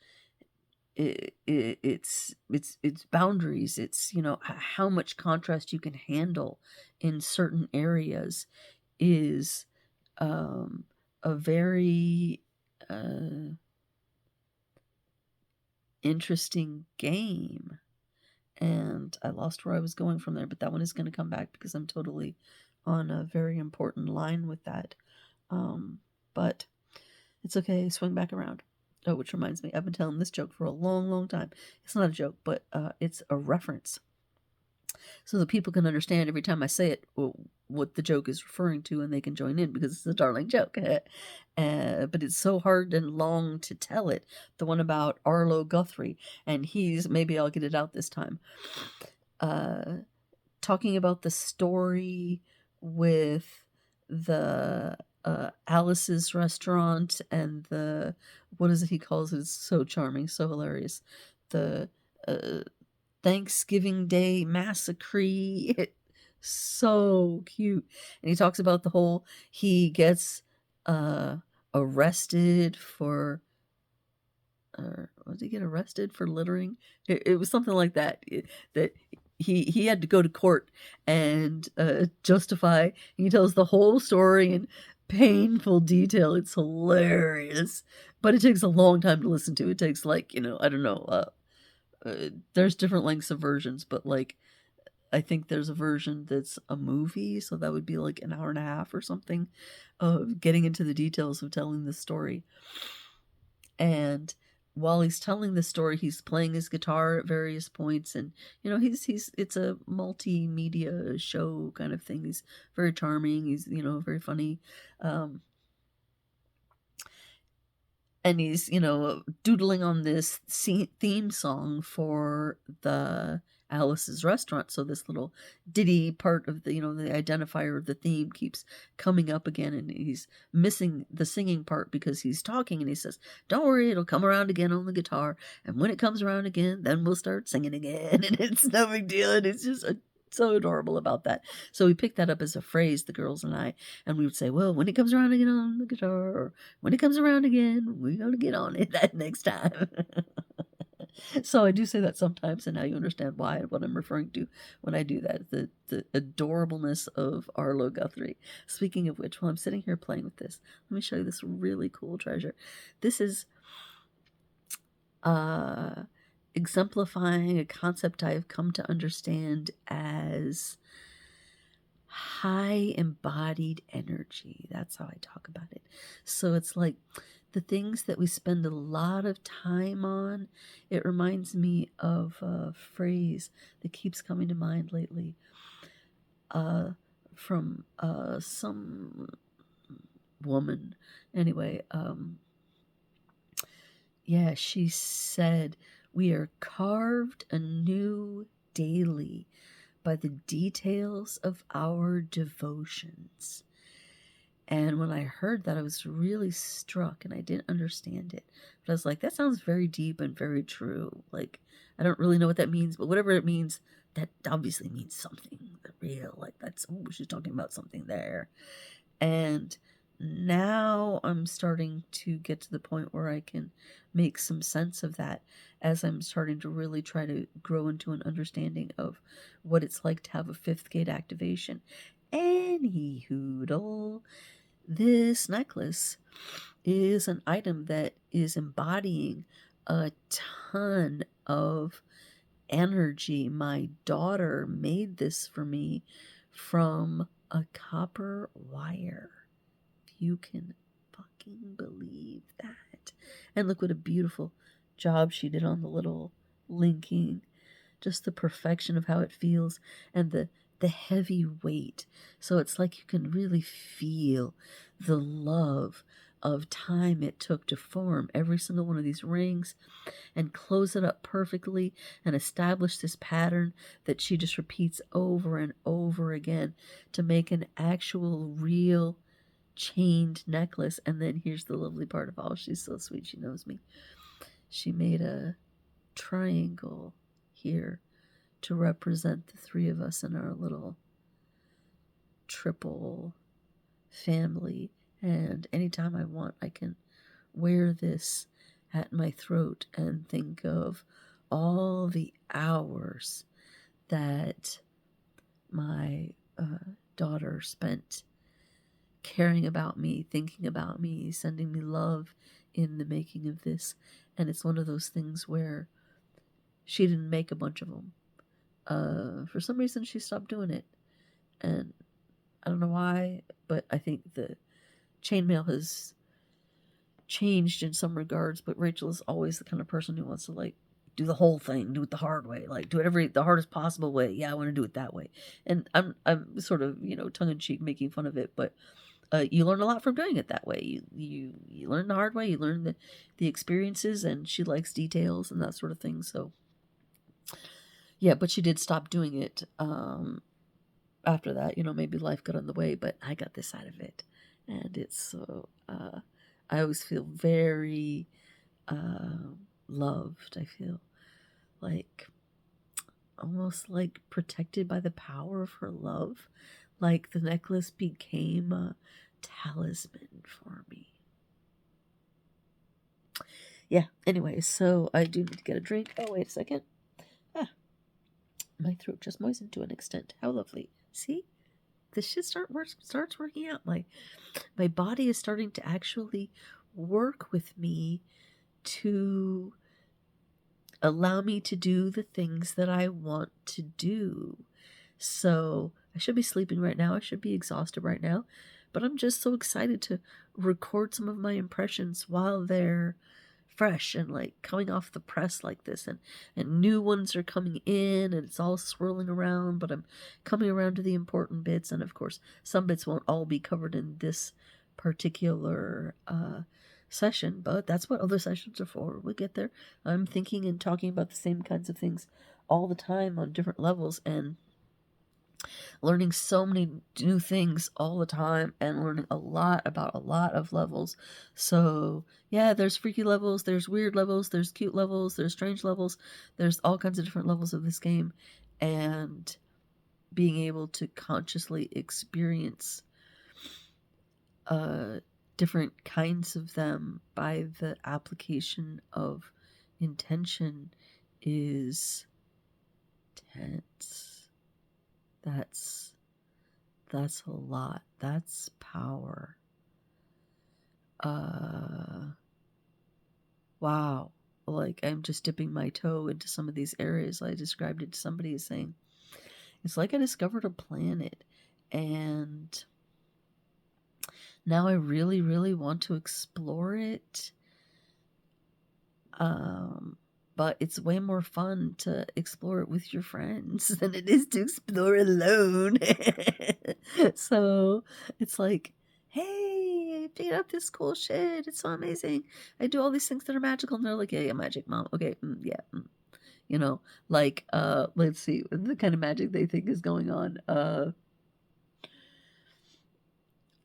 boundaries. It's, how much contrast you can handle in certain areas is a very interesting game. And I lost where I was going from there, but that one is going to come back because I'm totally on a very important line with that. But it's okay, swing back around. Oh, which reminds me, I've been telling this joke for a long, long time. It's not a joke, but it's a reference. So that people can understand every time I say it what the joke is referring to, and they can join in because it's a darling joke. But it's so hard and long to tell it. The one about Arlo Guthrie, and maybe I'll get it out this time. Talking about the story with the Alice's restaurant and the, what is it he calls it? It's so charming, so hilarious. The Thanksgiving Day massacre. So cute. And he talks about the whole, he gets arrested for, did he get arrested for littering? It was something like that. That he had to go to court and justify. He tells the whole story in painful detail. It's hilarious, but it takes a long time to listen to. It takes I don't know. There's different lengths of versions, but I think there's a version that's a movie, so that would be like an hour and a half or something of getting into the details of telling the story. And while he's telling the story, he's playing his guitar at various points, and it's a multimedia show kind of thing. He's very charming. He's very funny. And he's, doodling on this theme song for the Alice's restaurant. So this little ditty part of the, the identifier of the theme keeps coming up again, and he's missing the singing part because he's talking, and he says, "Don't worry, it'll come around again on the guitar. And when it comes around again, then we'll start singing again." And it's no big deal. And it's just so adorable about that. So we picked that up as a phrase, the girls and I, and we would say, "Well, when it comes around again on the guitar, or when it comes around again, we're going to get on it that next time." So I do say that sometimes, and now you understand why and what I'm referring to when I do that. The adorableness of Arlo Guthrie. Speaking of which, while I'm sitting here playing with this, let me show you this really cool treasure. This is exemplifying a concept I have come to understand as high embodied energy. That's how I talk about it. So it's like the things that we spend a lot of time on. It reminds me of a phrase that keeps coming to mind lately from some woman. Anyway, yeah, she said, "We are carved anew daily by the details of our devotions." And when I heard that, I was really struck, and I didn't understand it. But I was like, that sounds very deep and very true. I don't really know what that means, but whatever it means, that obviously means something real. She's talking about something there. And now I'm starting to get to the point where I can make some sense of that as I'm starting to really try to grow into an understanding of what it's like to have a fifth gate activation. Anyhoodle, this necklace is an item that is embodying a ton of energy. My daughter made this for me from a copper wire. If you can fucking believe that. And look what a beautiful job she did on the little linking. Just the perfection of how it feels, and the heavy weight. So it's like you can really feel the love of time it took to form every single one of these rings and close it up perfectly and establish this pattern that she just repeats over and over again to make an actual real chained necklace. And then here's the lovely part of all, she's so sweet, she knows me. She made a triangle here to represent the three of us in our little triple family. And anytime I want, I can wear this at my throat and think of all the hours that my daughter spent caring about me, thinking about me, sending me love in the making of this. And it's one of those things where she didn't make a bunch of them. For some reason, she stopped doing it. And I don't know why, but I think the chainmail has changed in some regards, but Rachel is always the kind of person who wants to, like, do the whole thing, do it the hard way, like, do it the hardest possible way. Yeah, I want to do it that way. And I'm sort of, tongue-in-cheek making fun of it, but you learn a lot from doing it that way. You learn the hard way, you learn the experiences, and she likes details and that sort of thing, so yeah, but she did stop doing it after that. Maybe life got in the way, but I got this out of it. And it's so, I always feel very loved. I feel like almost like protected by the power of her love. Like the necklace became a talisman for me. Yeah, anyway, so I do need to get a drink. Oh, wait a second. My throat just moistened to an extent. How lovely. See? This shit starts working out. My body is starting to actually work with me to allow me to do the things that I want to do. So I should be sleeping right now. I should be exhausted right now. But I'm just so excited to record some of my impressions while they're fresh and like coming off the press like this, and new ones are coming in, and it's all swirling around, but I'm coming around to the important bits. And of course, some bits won't all be covered in this particular session, but that's what other sessions are for. We'll get there. I'm thinking and talking about the same kinds of things all the time on different levels, and learning so many new things all the time, and learning a lot about a lot of levels. So yeah, there's freaky levels, there's weird levels, there's cute levels, there's strange levels, there's all kinds of different levels of this game, and being able to consciously experience different kinds of them by the application of intention is tense. That's a lot. That's power. Wow. Like, I'm just dipping my toe into some of these areas. I described it to somebody as saying, it's like I discovered a planet, and now I really, really want to explore it. But it's way more fun to explore it with your friends than it is to explore alone. So it's like, hey, I figured out this cool shit. It's so amazing. I do all these things that are magical. And they're like, yeah, magic, mom. Okay, yeah. Like, let's see, the kind of magic they think is going on.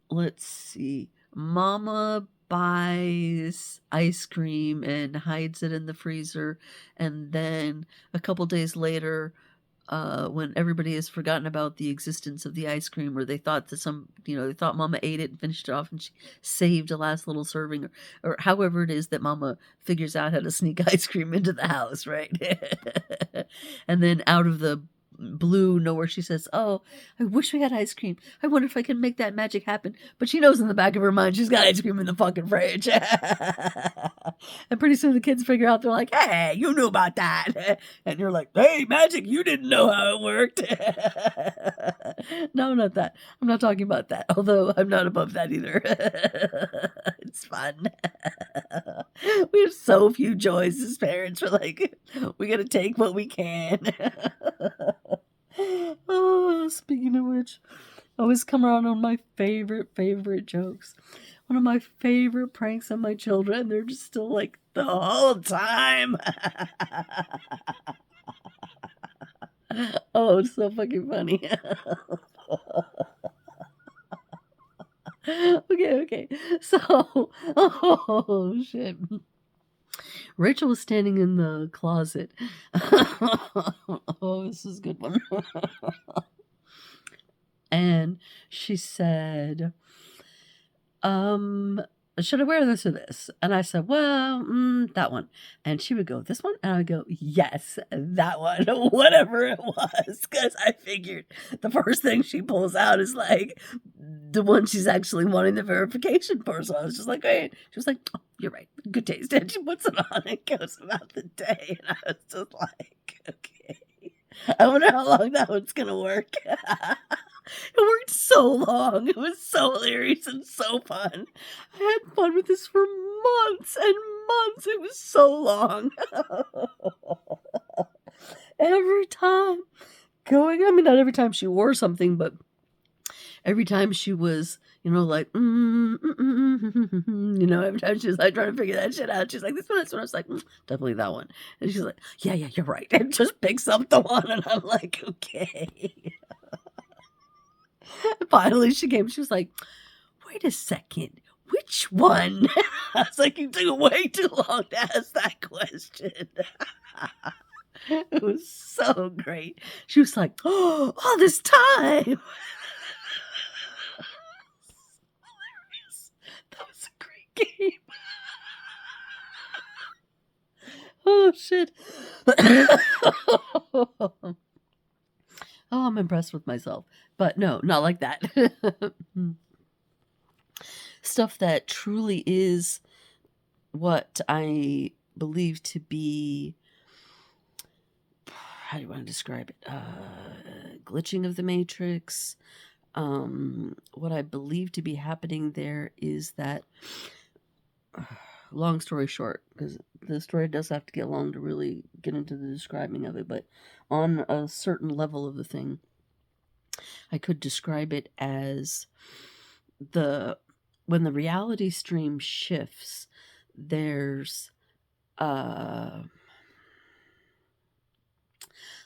Let's see. Mama buys ice cream and hides it in the freezer, and then a couple days later, when everybody has forgotten about the existence of the ice cream, or they thought that they thought Mama ate it and finished it off, and she saved a last little serving, or however it is that Mama figures out how to sneak ice cream into the house, right? And then out of the blue nowhere, she says, oh, I wish we had ice cream. I wonder if I can make that magic happen. But she knows in the back of her mind she's got ice cream in the fucking fridge. And pretty soon the kids figure out, they're like, hey, you knew about that. And you're like, hey, Magic, you didn't know how it worked. No, not that. I'm not talking about that, although I'm not above that either. It's fun. We have so few joys as parents. We're like, we got to take what we can. Oh, speaking of which, I always come around on my favorite jokes. One of my favorite pranks on my children. They're just still like the whole time. Oh, it's so fucking funny. Okay. So, oh shit. Rachel was standing in the closet. Oh, this is a good one. And she said, should I wear this or this? And I said, well, that one. And she would go, this one? And I would go, yes, that one, whatever it was. Because I figured the first thing she pulls out is like the one she's actually wanting the verification for. So I was just like, hey. She was like, oh, you're right. Good taste. And she puts it on and goes about the day. And I was just like, okay. I wonder how long that one's going to work. It worked so long. It was so hilarious and so fun. I had fun with this for months and months. It was so long. Every time going, I mean, not every time she wore something, but every time she was, like, every time she was like trying to figure that shit out, she's like, this one. I was like, definitely that one. And she's like, yeah, you're right. And just picks up the one. And I'm like, okay. Finally, she came. She was like, wait a second. Which one? I was like, you took way too long to ask that question. It was so great. She was like, oh, all this time. Hilarious. That was a great game. Oh, shit. Oh, I'm impressed with myself. But no, not like that. Stuff that truly is what I believe to be, how do you want to describe it? Glitching of the Matrix. What I believe to be happening there is that, long story short, because the story does have to get long to really get into the describing of it, but on a certain level of the thing, I could describe it as when the reality stream shifts, there's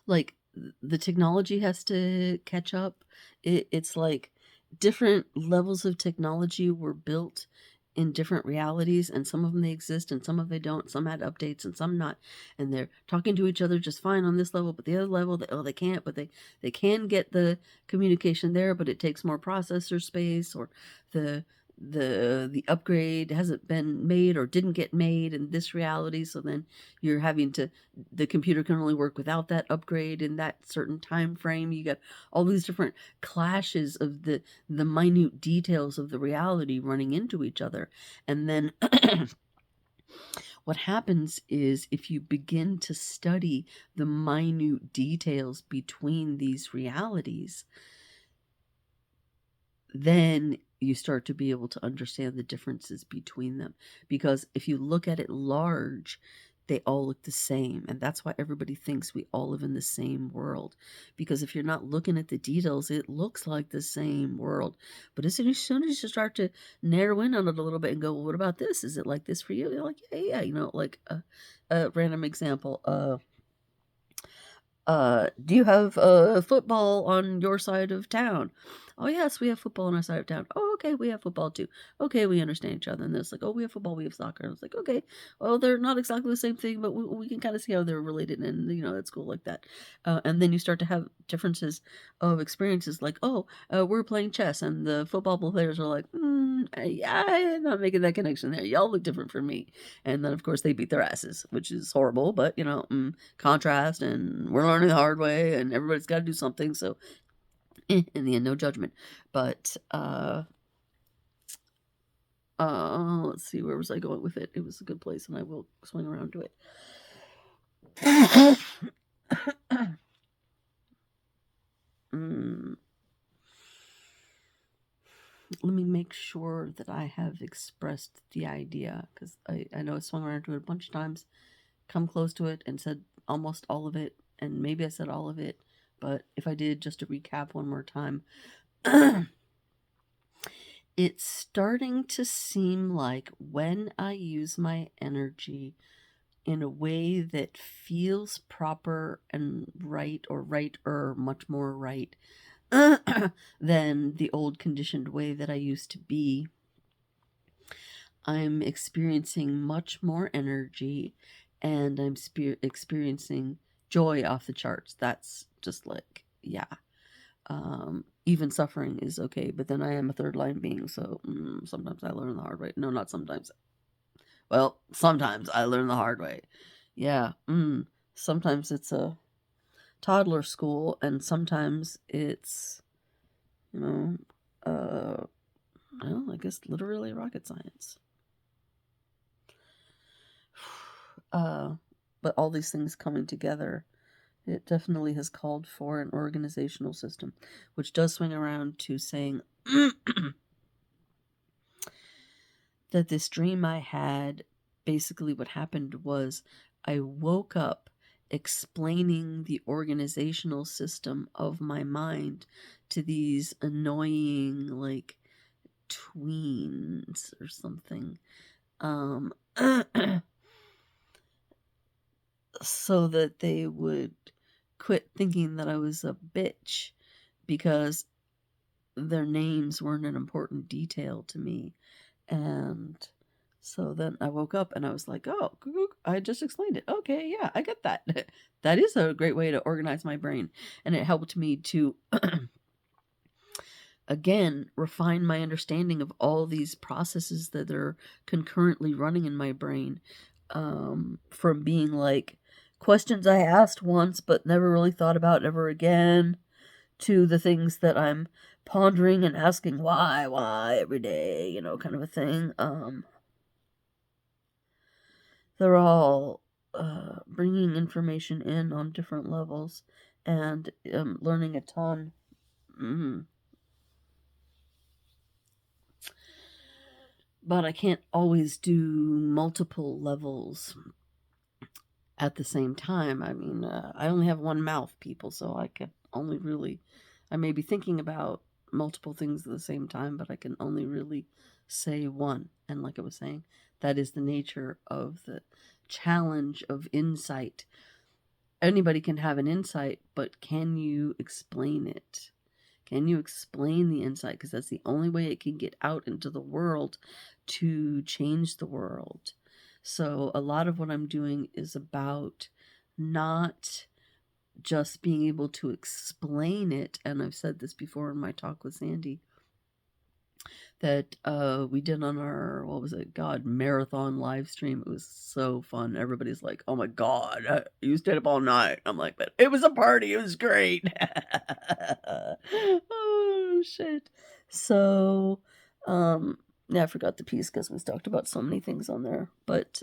like the technology has to catch up. It's like different levels of technology were built in different realities, and some of them they exist and some of they don't. Some had updates and some not, and they're talking to each other just fine on this level, but the other level they can't, but they can get the communication there, but it takes more processor space, or the upgrade hasn't been made or didn't get made in this reality, so then you're having to, the computer can only work without that upgrade in that certain time frame. You got all these different clashes of the minute details of the reality running into each other. And then what happens is, if you begin to study the minute details between these realities, then you start to be able to understand the differences between them. Because if you look at it large, they all look the same. And that's why everybody thinks we all live in the same world. Because if you're not looking at the details, it looks like the same world. But as soon as you start to narrow in on it a little bit and go, well, what about this? Is it like this for you? You're like, yeah. Like a random example. Do you have football on your side of town? Oh, yes, we have football on our side of town. Oh, okay, we have football too. Okay, we understand each other. And it's like, oh, we have football, we have soccer. And it's like, okay, well, they're not exactly the same thing, but we can kind of see how they're related, and, it's cool like that. And then you start to have differences of experiences, like, we're playing chess, and the football players are like, I'm not making that connection there. Y'all look different from me. And then, of course, they beat their asses, which is horrible, but, contrast, and we're learning the hard way, and everybody's got to do something, so in the end, no judgment. But Let's see, where was I going with it? It was a good place, and I will swing around to it. Let me make sure that I have expressed the idea, because I know I swung around to it a bunch of times, come close to it, and said almost all of it, and maybe I said all of it, but if I did, just to recap one more time, it's starting to seem like when I use my energy in a way that feels proper and right, or right-er, much more right, than the old conditioned way that I used to be, I'm experiencing much more energy, and I'm experiencing joy off the charts. That's just like, yeah. Even suffering is okay, but then I am a third line being, so sometimes I learn the hard way. No, not sometimes. Well, sometimes I learn the hard way. Yeah. Sometimes it's a toddler school, and sometimes it's, well, I guess literally rocket science. But all these things coming together, it definitely has called for an organizational system, which does swing around to saying that this dream I had, basically what happened was I woke up explaining the organizational system of my mind to these annoying, like, tweens or something. So that they would quit thinking that I was a bitch because their names weren't an important detail to me. And so then I woke up and I was like, oh, I just explained it. Okay, yeah, I get that. That is a great way to organize my brain. And it helped me to, again, refine my understanding of all these processes that are concurrently running in my brain. From being like questions I asked once but never really thought about ever again, to the things that I'm pondering and asking why every day, kind of a thing. They're all bringing information in on different levels, and learning a ton. But I can't always do multiple levels at the same time. I mean, I only have one mouth, people, so I can only really, I may be thinking about multiple things at the same time, but I can only really say one. And like I was saying, that is the nature of the challenge of insight. Anybody can have an insight, but can you explain it? Can you explain the insight? Because that's the only way it can get out into the world to change the world. So a lot of what I'm doing is about not just being able to explain it. And I've said this before in my talk with Sandy, that we did on our, what was it, marathon live stream. It was so fun. Everybody's like, oh my God, you stayed up all night. I'm like, but it was a party. It was great. Oh, shit. So, yeah, I forgot the piece because we talked about so many things on there. But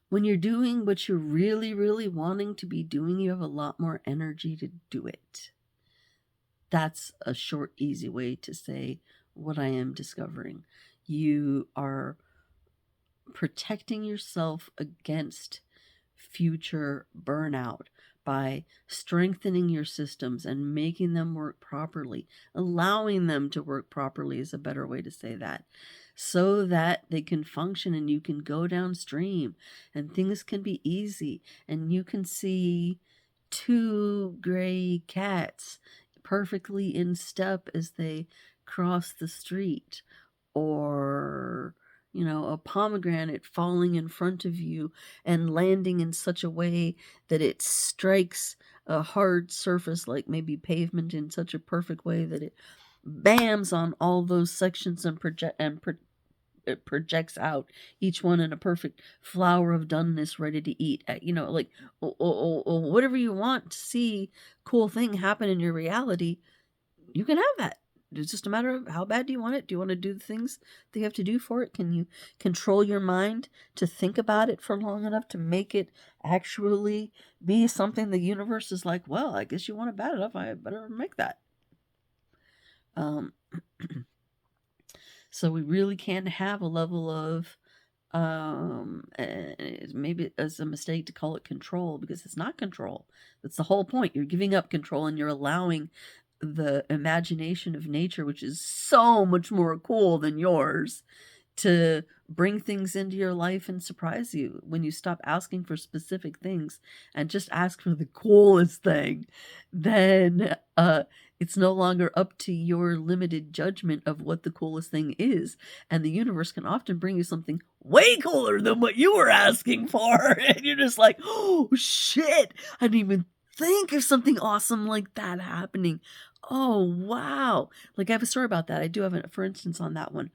when you're doing what you're really, really wanting to be doing, you have a lot more energy to do it. That's a short, easy way to say what I am discovering. You are protecting yourself against future burnout by strengthening your systems and making them work properly. Allowing them to work properly is a better way to say that, so that they can function and you can go downstream and things can be easy and you can see two gray cats perfectly in step as they cross the street, or a pomegranate falling in front of you and landing in such a way that it strikes a hard surface, like maybe pavement, in such a perfect way that it bams on all those sections and it projects out, each one in a perfect flower of doneness, ready to eat. Like, whatever you want to see, cool thing happen in your reality, you can have that. It's just a matter of how bad do you want it? Do you want to do the things that you have to do for it? Can you control your mind to think about it for long enough to make it actually be something the universe is like, well, I guess you want it bad enough, I better make that. Um, so we really can have a level of maybe it's a mistake to call it control, because it's not control. That's the whole point. You're giving up control and you're allowing the imagination of nature, which is so much more cool than yours, to bring things into your life and surprise you. When you stop asking for specific things and just ask for the coolest thing, then it's no longer up to your limited judgment of what the coolest thing is. And the universe can often bring you something way cooler than what you were asking for. And you're just like, oh shit, I didn't even think of something awesome like that happening. Oh wow. Like I have a story about that. I do have a, for instance, on that one.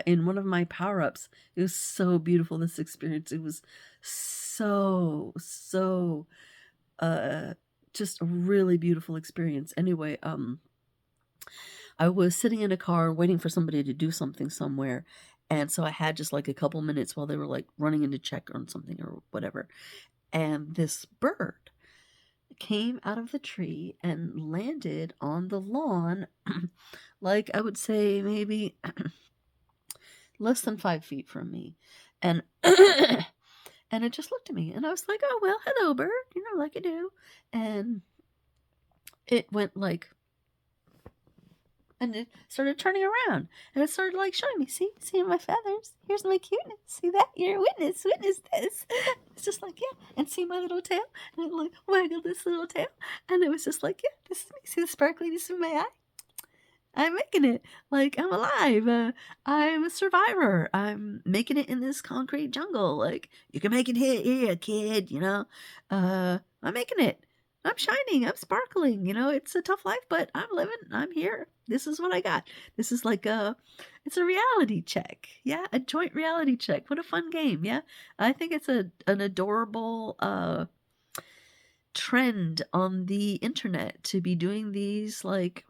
In one of my power-ups, it was so beautiful, this experience. It was so just a really beautiful experience. Anyway, I was sitting in a car waiting for somebody to do something somewhere, and so I had just like a couple minutes while they were like running in to check on something or whatever, and this bird came out of the tree and landed on the lawn, like I would say maybe less than 5 feet from me. And and it just looked at me, and I was like, "Oh, well, hello, bird," like you do. And it went like, and it started turning around, and it started like showing me, see my feathers. Here's my cuteness. See that? You're a witness. Witness this. It's just like, yeah, and see my little tail, and it like waggled this little tail, and it was just like, yeah, this is me. See the sparkliness in my eye? I'm making it. Like, I'm alive. I'm a survivor. I'm making it in this concrete jungle. Like, you can make it here, kid, I'm making it. I'm shining. I'm sparkling. It's a tough life, but I'm living. I'm here. This is what I got. This is like it's a reality check. Yeah, a joint reality check. What a fun game. Yeah, I think it's an adorable trend on the internet to be doing these, like,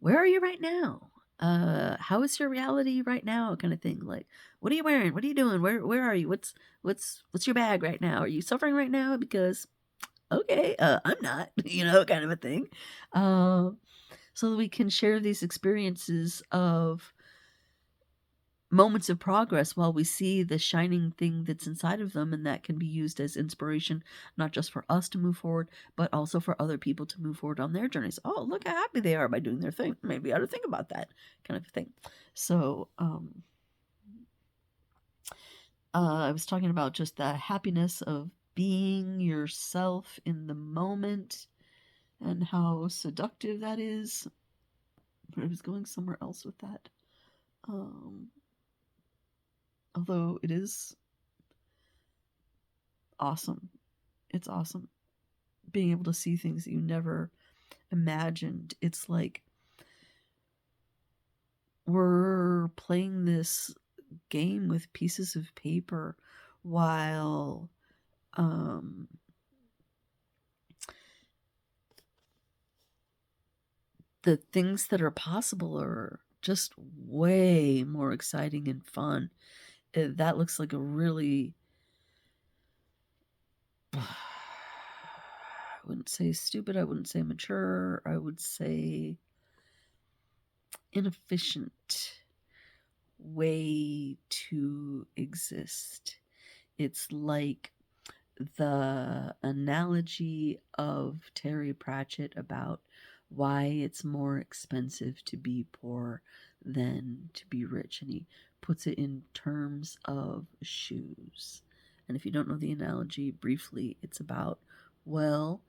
where are you right now? How is your reality right now? Kind of thing. Like, what are you wearing? What are you doing? Where are you? What's your bag right now? Are you suffering right now? Because okay, I'm not, kind of a thing. So that we can share these experiences of moments of progress while we see the shining thing that's inside of them, and that can be used as inspiration, not just for us to move forward, but also for other people to move forward on their journeys. Oh, look how happy they are by doing their thing. Maybe I ought to think about that, kind of thing. So I was talking about just the happiness of being yourself in the moment and how seductive that is. But I was going somewhere else with that. Although it is awesome. It's awesome being able to see things that you never imagined. It's like we're playing this game with pieces of paper while the things that are possible are just way more exciting and fun. That looks like a really, I wouldn't say stupid, I wouldn't say mature, I would say inefficient way to exist. It's like the analogy of Terry Pratchett about why it's more expensive to be poor than to be rich. And he puts it in terms of shoes. And if you don't know the analogy, briefly, it's about, well,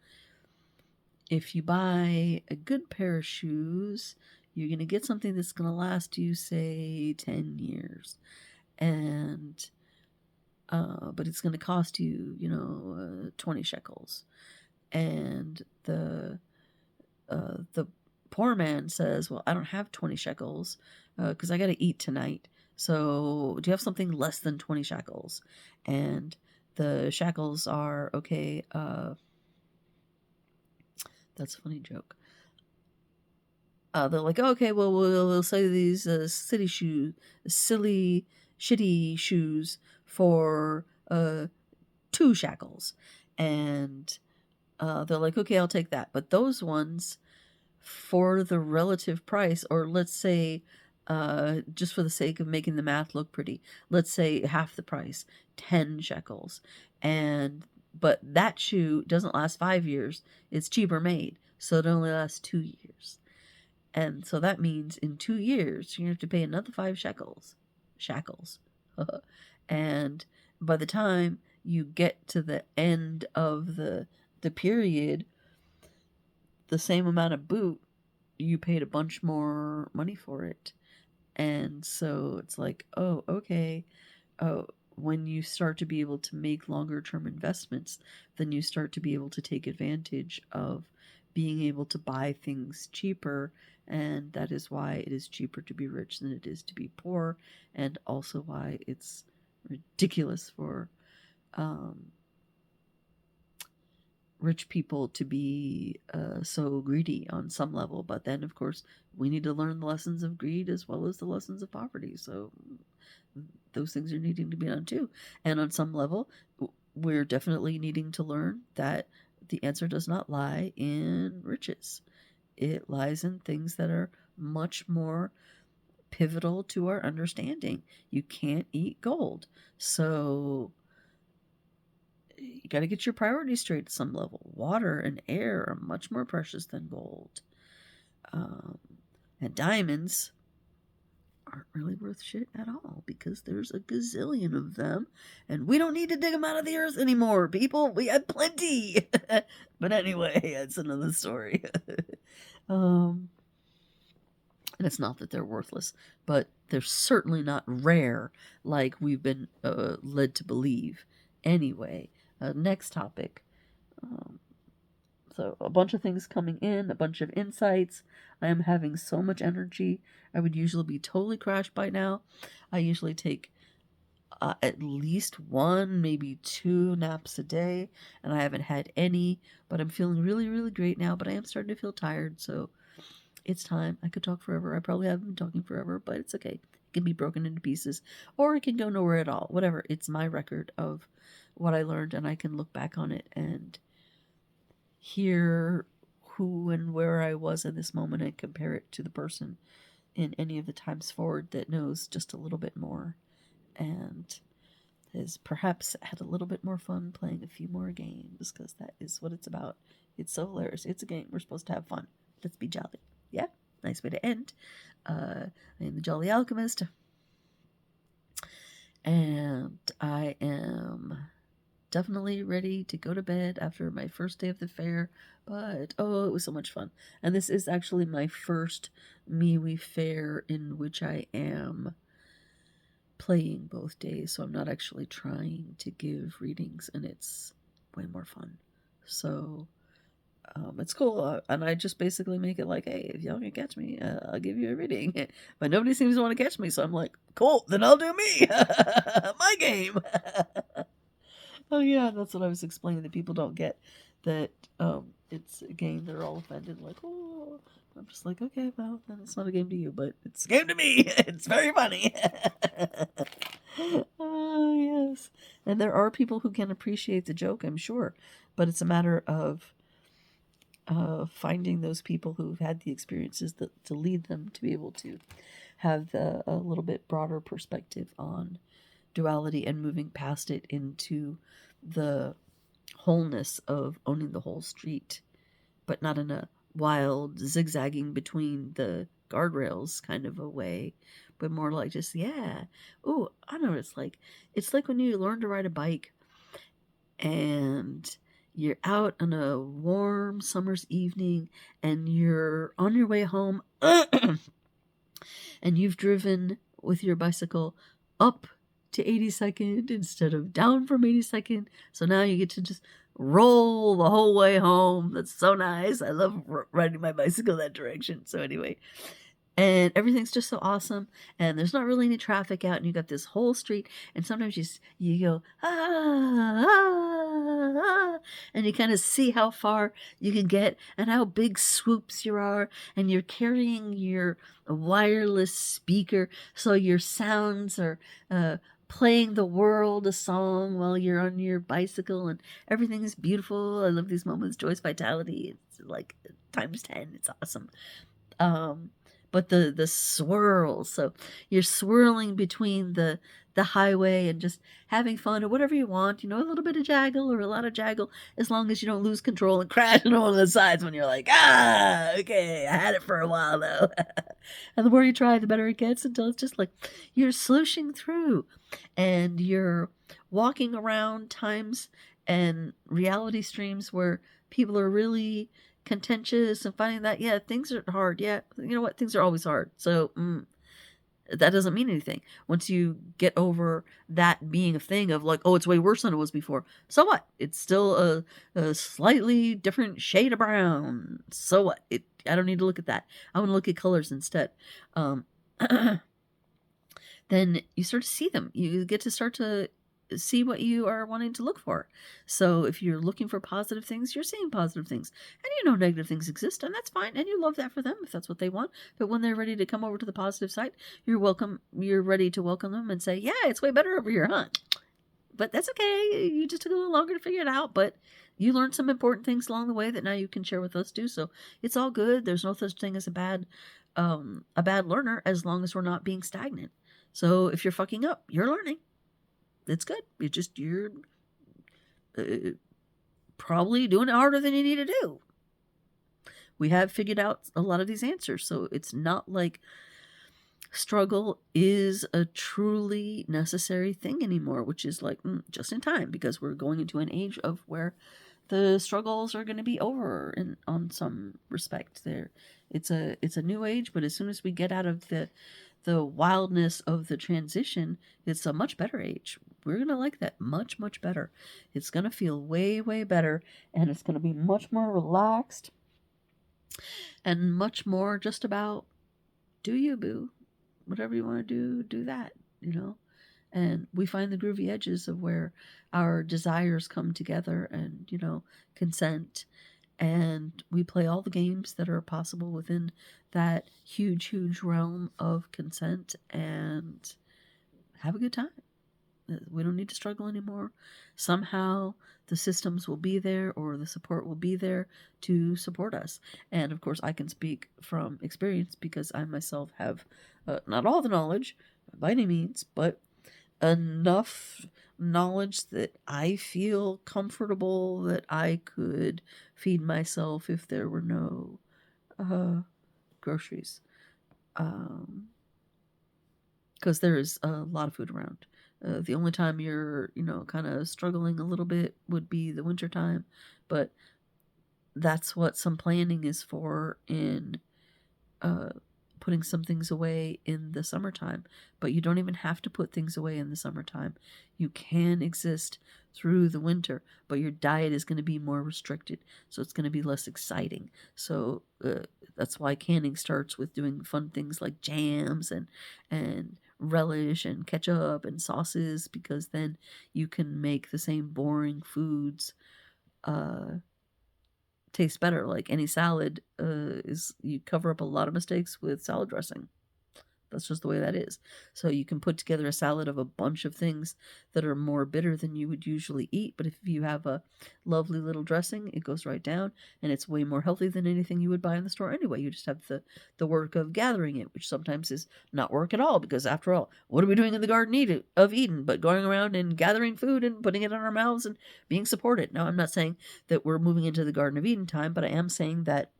if you buy a good pair of shoes, you're going to get something that's going to last you, say, 10 years. And but it's going to cost you, 20 shekels. And the poor man says, well, I don't have 20 shekels because I got to eat tonight. So do you have something less than 20 shekels? And the shekels are, okay, that's a funny joke. they're like, okay, well, we'll sell you these silly, shitty shoes for 2 shekels. And they're like, okay, I'll take that. But those ones, for the relative price, or let's say, just for the sake of making the math look pretty, let's say half the price, 10 shekels. But that shoe doesn't last 5 years. It's cheaper made, so it only lasts 2 years. And so that means in 2 years, you have to pay another 5 shekels. Shackles. And by the time you get to the end of the period, the same amount of boot, you paid a bunch more money for it. And so it's like, oh, okay. Oh, when you start to be able to make longer term investments, then you start to be able to take advantage of being able to buy things cheaper. And that is why it is cheaper to be rich than it is to be poor. And also why it's ridiculous for rich people to be so greedy on some level. But then, of course, we need to learn the lessons of greed as well as the lessons of poverty. So those things are needing to be done too. And on some level, we're definitely needing to learn that the answer does not lie in riches. It lies in things that are much more pivotal to our understanding. You can't eat gold. So you got to get your priorities straight at some level. Water and air are much more precious than gold. And diamonds aren't really worth shit at all because there's a gazillion of them and we don't need to dig them out of the earth anymore, people. We have plenty. But anyway, that's another story. And it's not that they're worthless, but they're certainly not rare like we've been led to believe. Anyway, next topic. So a bunch of things coming in, a bunch of insights. I am having so much energy. I would usually be totally crashed by now. I usually take at least 1, maybe 2 naps a day, and I haven't had any, but I'm feeling really, really great now, but I am starting to feel tired, so it's time. I could talk forever. I probably haven't been talking forever, but it's okay. It can be broken into pieces, or it can go nowhere at all. Whatever. It's my record of what I learned, and I can look back on it and hear who and where I was in this moment and compare it to the person in any of the times forward that knows just a little bit more and has perhaps had a little bit more fun playing a few more games, because that is what it's about. It's so hilarious. It's a game. We're supposed to have fun. Let's be jolly. Yeah, nice way to end. I am the Jolly Alchemist, and I am definitely ready to go to bed after my first day of the fair, but oh, it was so much fun. And this is actually my first MeWe Fair in which I am playing both days, so I'm not actually trying to give readings, and it's way more fun. So it's cool, and I just basically make it like, hey, if y'all can catch me, I'll give you a reading. But nobody seems to want to catch me, so I'm like, cool, then I'll do me. My game. Oh yeah, that's what I was explaining, that people don't get that it's a game. They're all offended, like, oh. I'm just like, okay, well, then it's not a game to you, but it's a game to me. It's very funny. Oh, yes. And there are people who can appreciate the joke, I'm sure, but it's a matter of finding those people who've had the experiences to lead them to be able to have a little bit broader perspective on duality and moving past it into the wholeness of owning the whole street, but not in a wild zigzagging between the guardrails kind of a way, but more like just, yeah. Oh, I know what it's like. It's like when you learn to ride a bike and you're out on a warm summer's evening and you're on your way home and you've driven with your bicycle up to 82nd instead of down from 82nd. So now you get to just roll the whole way home. That's so nice. I love riding my bicycle that direction. So anyway, and everything's just so awesome, and there's not really any traffic out, and you got this whole street, and sometimes you go, "Ah, ah, ah," and you kinda see how far you can get and how big swoops you are, and you're carrying your wireless speaker, so your sounds are, playing the world a song while you're on your bicycle, and everything is beautiful. I love these moments, joyous vitality, it's like times 10, it's awesome. Um, but the swirl, so you're swirling between the highway and just having fun or whatever you want, a little bit of jaggle or a lot of jaggle, as long as you don't lose control and crash into one of the sides when you're like, "Ah, okay, I had it for a while though." And the more you try, the better it gets until it's just like you're slooshing through and you're walking around times and reality streams where people are really contentious and finding that, yeah, things are hard. Yeah, you know what? Things are always hard. So that doesn't mean anything. Once you get over that being a thing of like, oh, it's way worse than it was before. So what? It's still a slightly different shade of brown. So what? I don't need to look at that. I want to look at colors instead. Um, then you start to see them. You get to start to see what you are wanting to look for. So if you're looking for positive things, you're seeing positive things. And you know negative things exist, and that's fine. And you love that for them if that's what they want. But when they're ready to come over to the positive side, you're ready to welcome them and say, "Yeah, it's way better over here, huh?" But that's okay. You just took a little longer to figure it out, but you learned some important things along the way that now you can share with us too. So it's all good. There's no such thing as a bad learner as long as we're not being stagnant. So if you're fucking up, you're learning. It's good. You're uh, probably doing it harder than you need to do. We have figured out a lot of these answers, so it's not like struggle is a truly necessary thing anymore, which is like just in time because we're going into an age of where the struggles are going to be over in on some respect. There, it's a new age, but as soon as we get out of the wildness of the transition, it's a much better age. We're going to like that much better. It's going to feel way better, and it's going to be much more relaxed and much more just about do you, boo. Whatever you want to do that, you know? And we find the groovy edges of where our desires come together and, consent. And we play all the games that are possible within that huge realm of consent and have a good time. We don't need to struggle anymore. Somehow the systems will be there or the support will be there to support us. And of course, I can speak from experience because I myself have not all the knowledge by any means, but enough knowledge that I feel comfortable that I could feed myself if there were no groceries. Because there is a lot of food around. The only time you're, kind of struggling a little bit would be the winter time, but that's what some planning is for in uh, putting some things away in the summertime. But you don't even have to put things away in the summertime. You can exist through the winter, but your diet is going to be more restricted, so it's going to be less exciting. So that's why canning starts with doing fun things like jams and relish and ketchup and sauces, because then you can make the same boring foods uh, taste better. Like any salad, is you cover up a lot of mistakes with salad dressing. That's just the way that is. So you can put together a salad of a bunch of things that are more bitter than you would usually eat, but if you have a lovely little dressing, it goes right down, and it's way more healthy than anything you would buy in the store anyway. You just have the work of gathering it, which sometimes is not work at all, because after all, what are we doing in the Garden of Eden but going around and gathering food and putting it in our mouths and being supported? Now, I'm not saying that we're moving into the Garden of Eden time, but I am saying that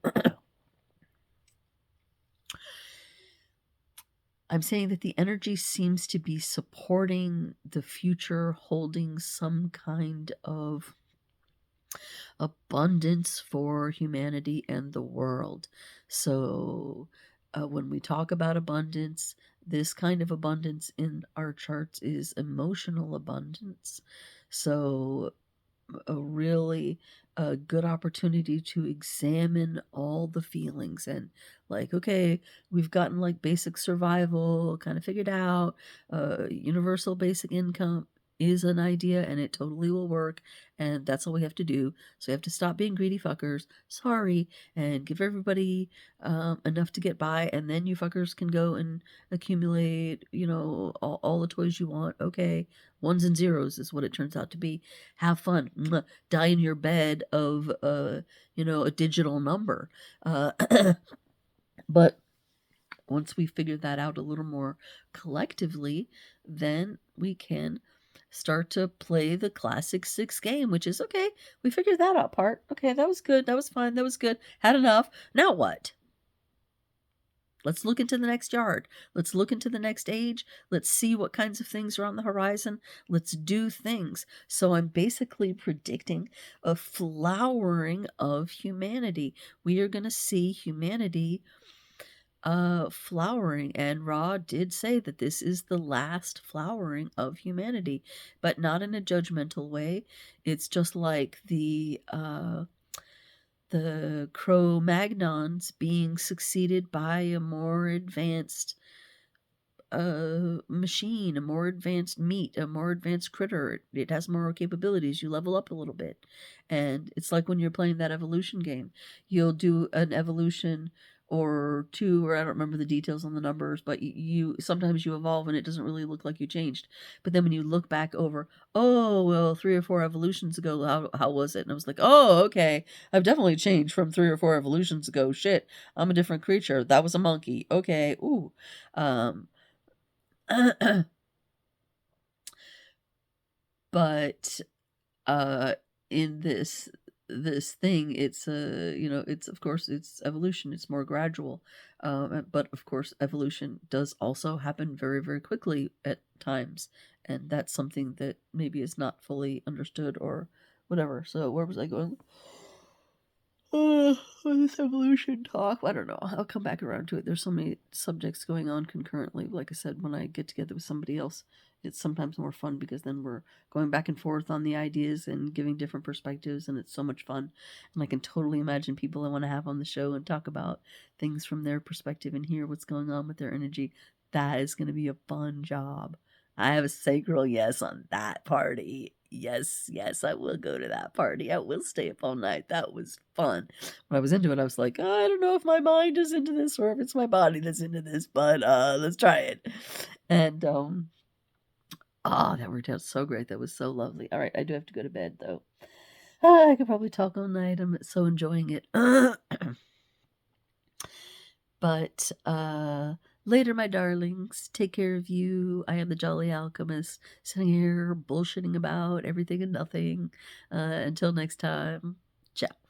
I'm saying that the energy seems to be supporting the future, holding some kind of abundance for humanity and the world. So, when we talk about abundance, this kind of abundance in our charts is emotional abundance. So, really a good opportunity to examine all the feelings and like, okay, we've gotten like basic survival kind of figured out. Universal basic income is an idea and it totally will work, and that's all we have to do. So we have to stop being greedy fuckers. Sorry, and give everybody enough to get by, and then you fuckers can go and accumulate, all the toys you want. Okay, ones and zeros is what it turns out to be. Have fun. Mwah. Die in your bed of a digital number. Uh, but once we figure that out a little more collectively, then we can start to play the classic 6 game, which is okay. We figured that out part. Okay, that was good. That was fine. That was good. Had enough. Now what? Let's look into the next yard. Let's look into the next age. Let's see what kinds of things are on the horizon. Let's do things. So I'm basically predicting a flowering of humanity. We are going to see humanity flowering, and Ra did say that this is the last flowering of humanity, but not in a judgmental way. It's just like the Cro-Magnons being succeeded by a more advanced machine, a more advanced meat, a more advanced critter. It has more capabilities. You level up a little bit. And it's like when you're playing that evolution game. You'll do an evolution or two, or I don't remember the details on the numbers, but you sometimes you evolve and it doesn't really look like you changed. But then when you look back over, oh well, 3 or 4 evolutions ago, how was it? And I was like, oh okay, I've definitely changed from 3 or 4 evolutions ago. Shit, I'm a different creature. That was a monkey. Okay, ooh. Um, but in this thing, it's it's, of course, it's evolution. It's more gradual, but of course evolution does also happen very, very quickly at times, and that's something that maybe is not fully understood or whatever. So where was I going? This evolution talk. I don't know. I'll come back around to it. There's so many subjects going on concurrently. Like I said, when I get together with somebody else, it's sometimes more fun because then we're going back and forth on the ideas and giving different perspectives, and it's so much fun. And I can totally imagine people I want to have on the show and talk about things from their perspective and hear what's going on with their energy. That is going to be a fun job. I have a sacral yes on that party. Yes, yes, I will go to that party. I will stay up all night. That was fun. When I was into it, I was like, oh, I don't know if my mind is into this or if it's my body that's into this, but let's try it. And that worked out so great. That was so lovely. All right, I do have to go to bed though. I could probably talk all night. I'm so enjoying it. But later, my darlings, take care of you. I am the Jolly Alchemist, sitting here bullshitting about everything and nothing. Until next time, ciao.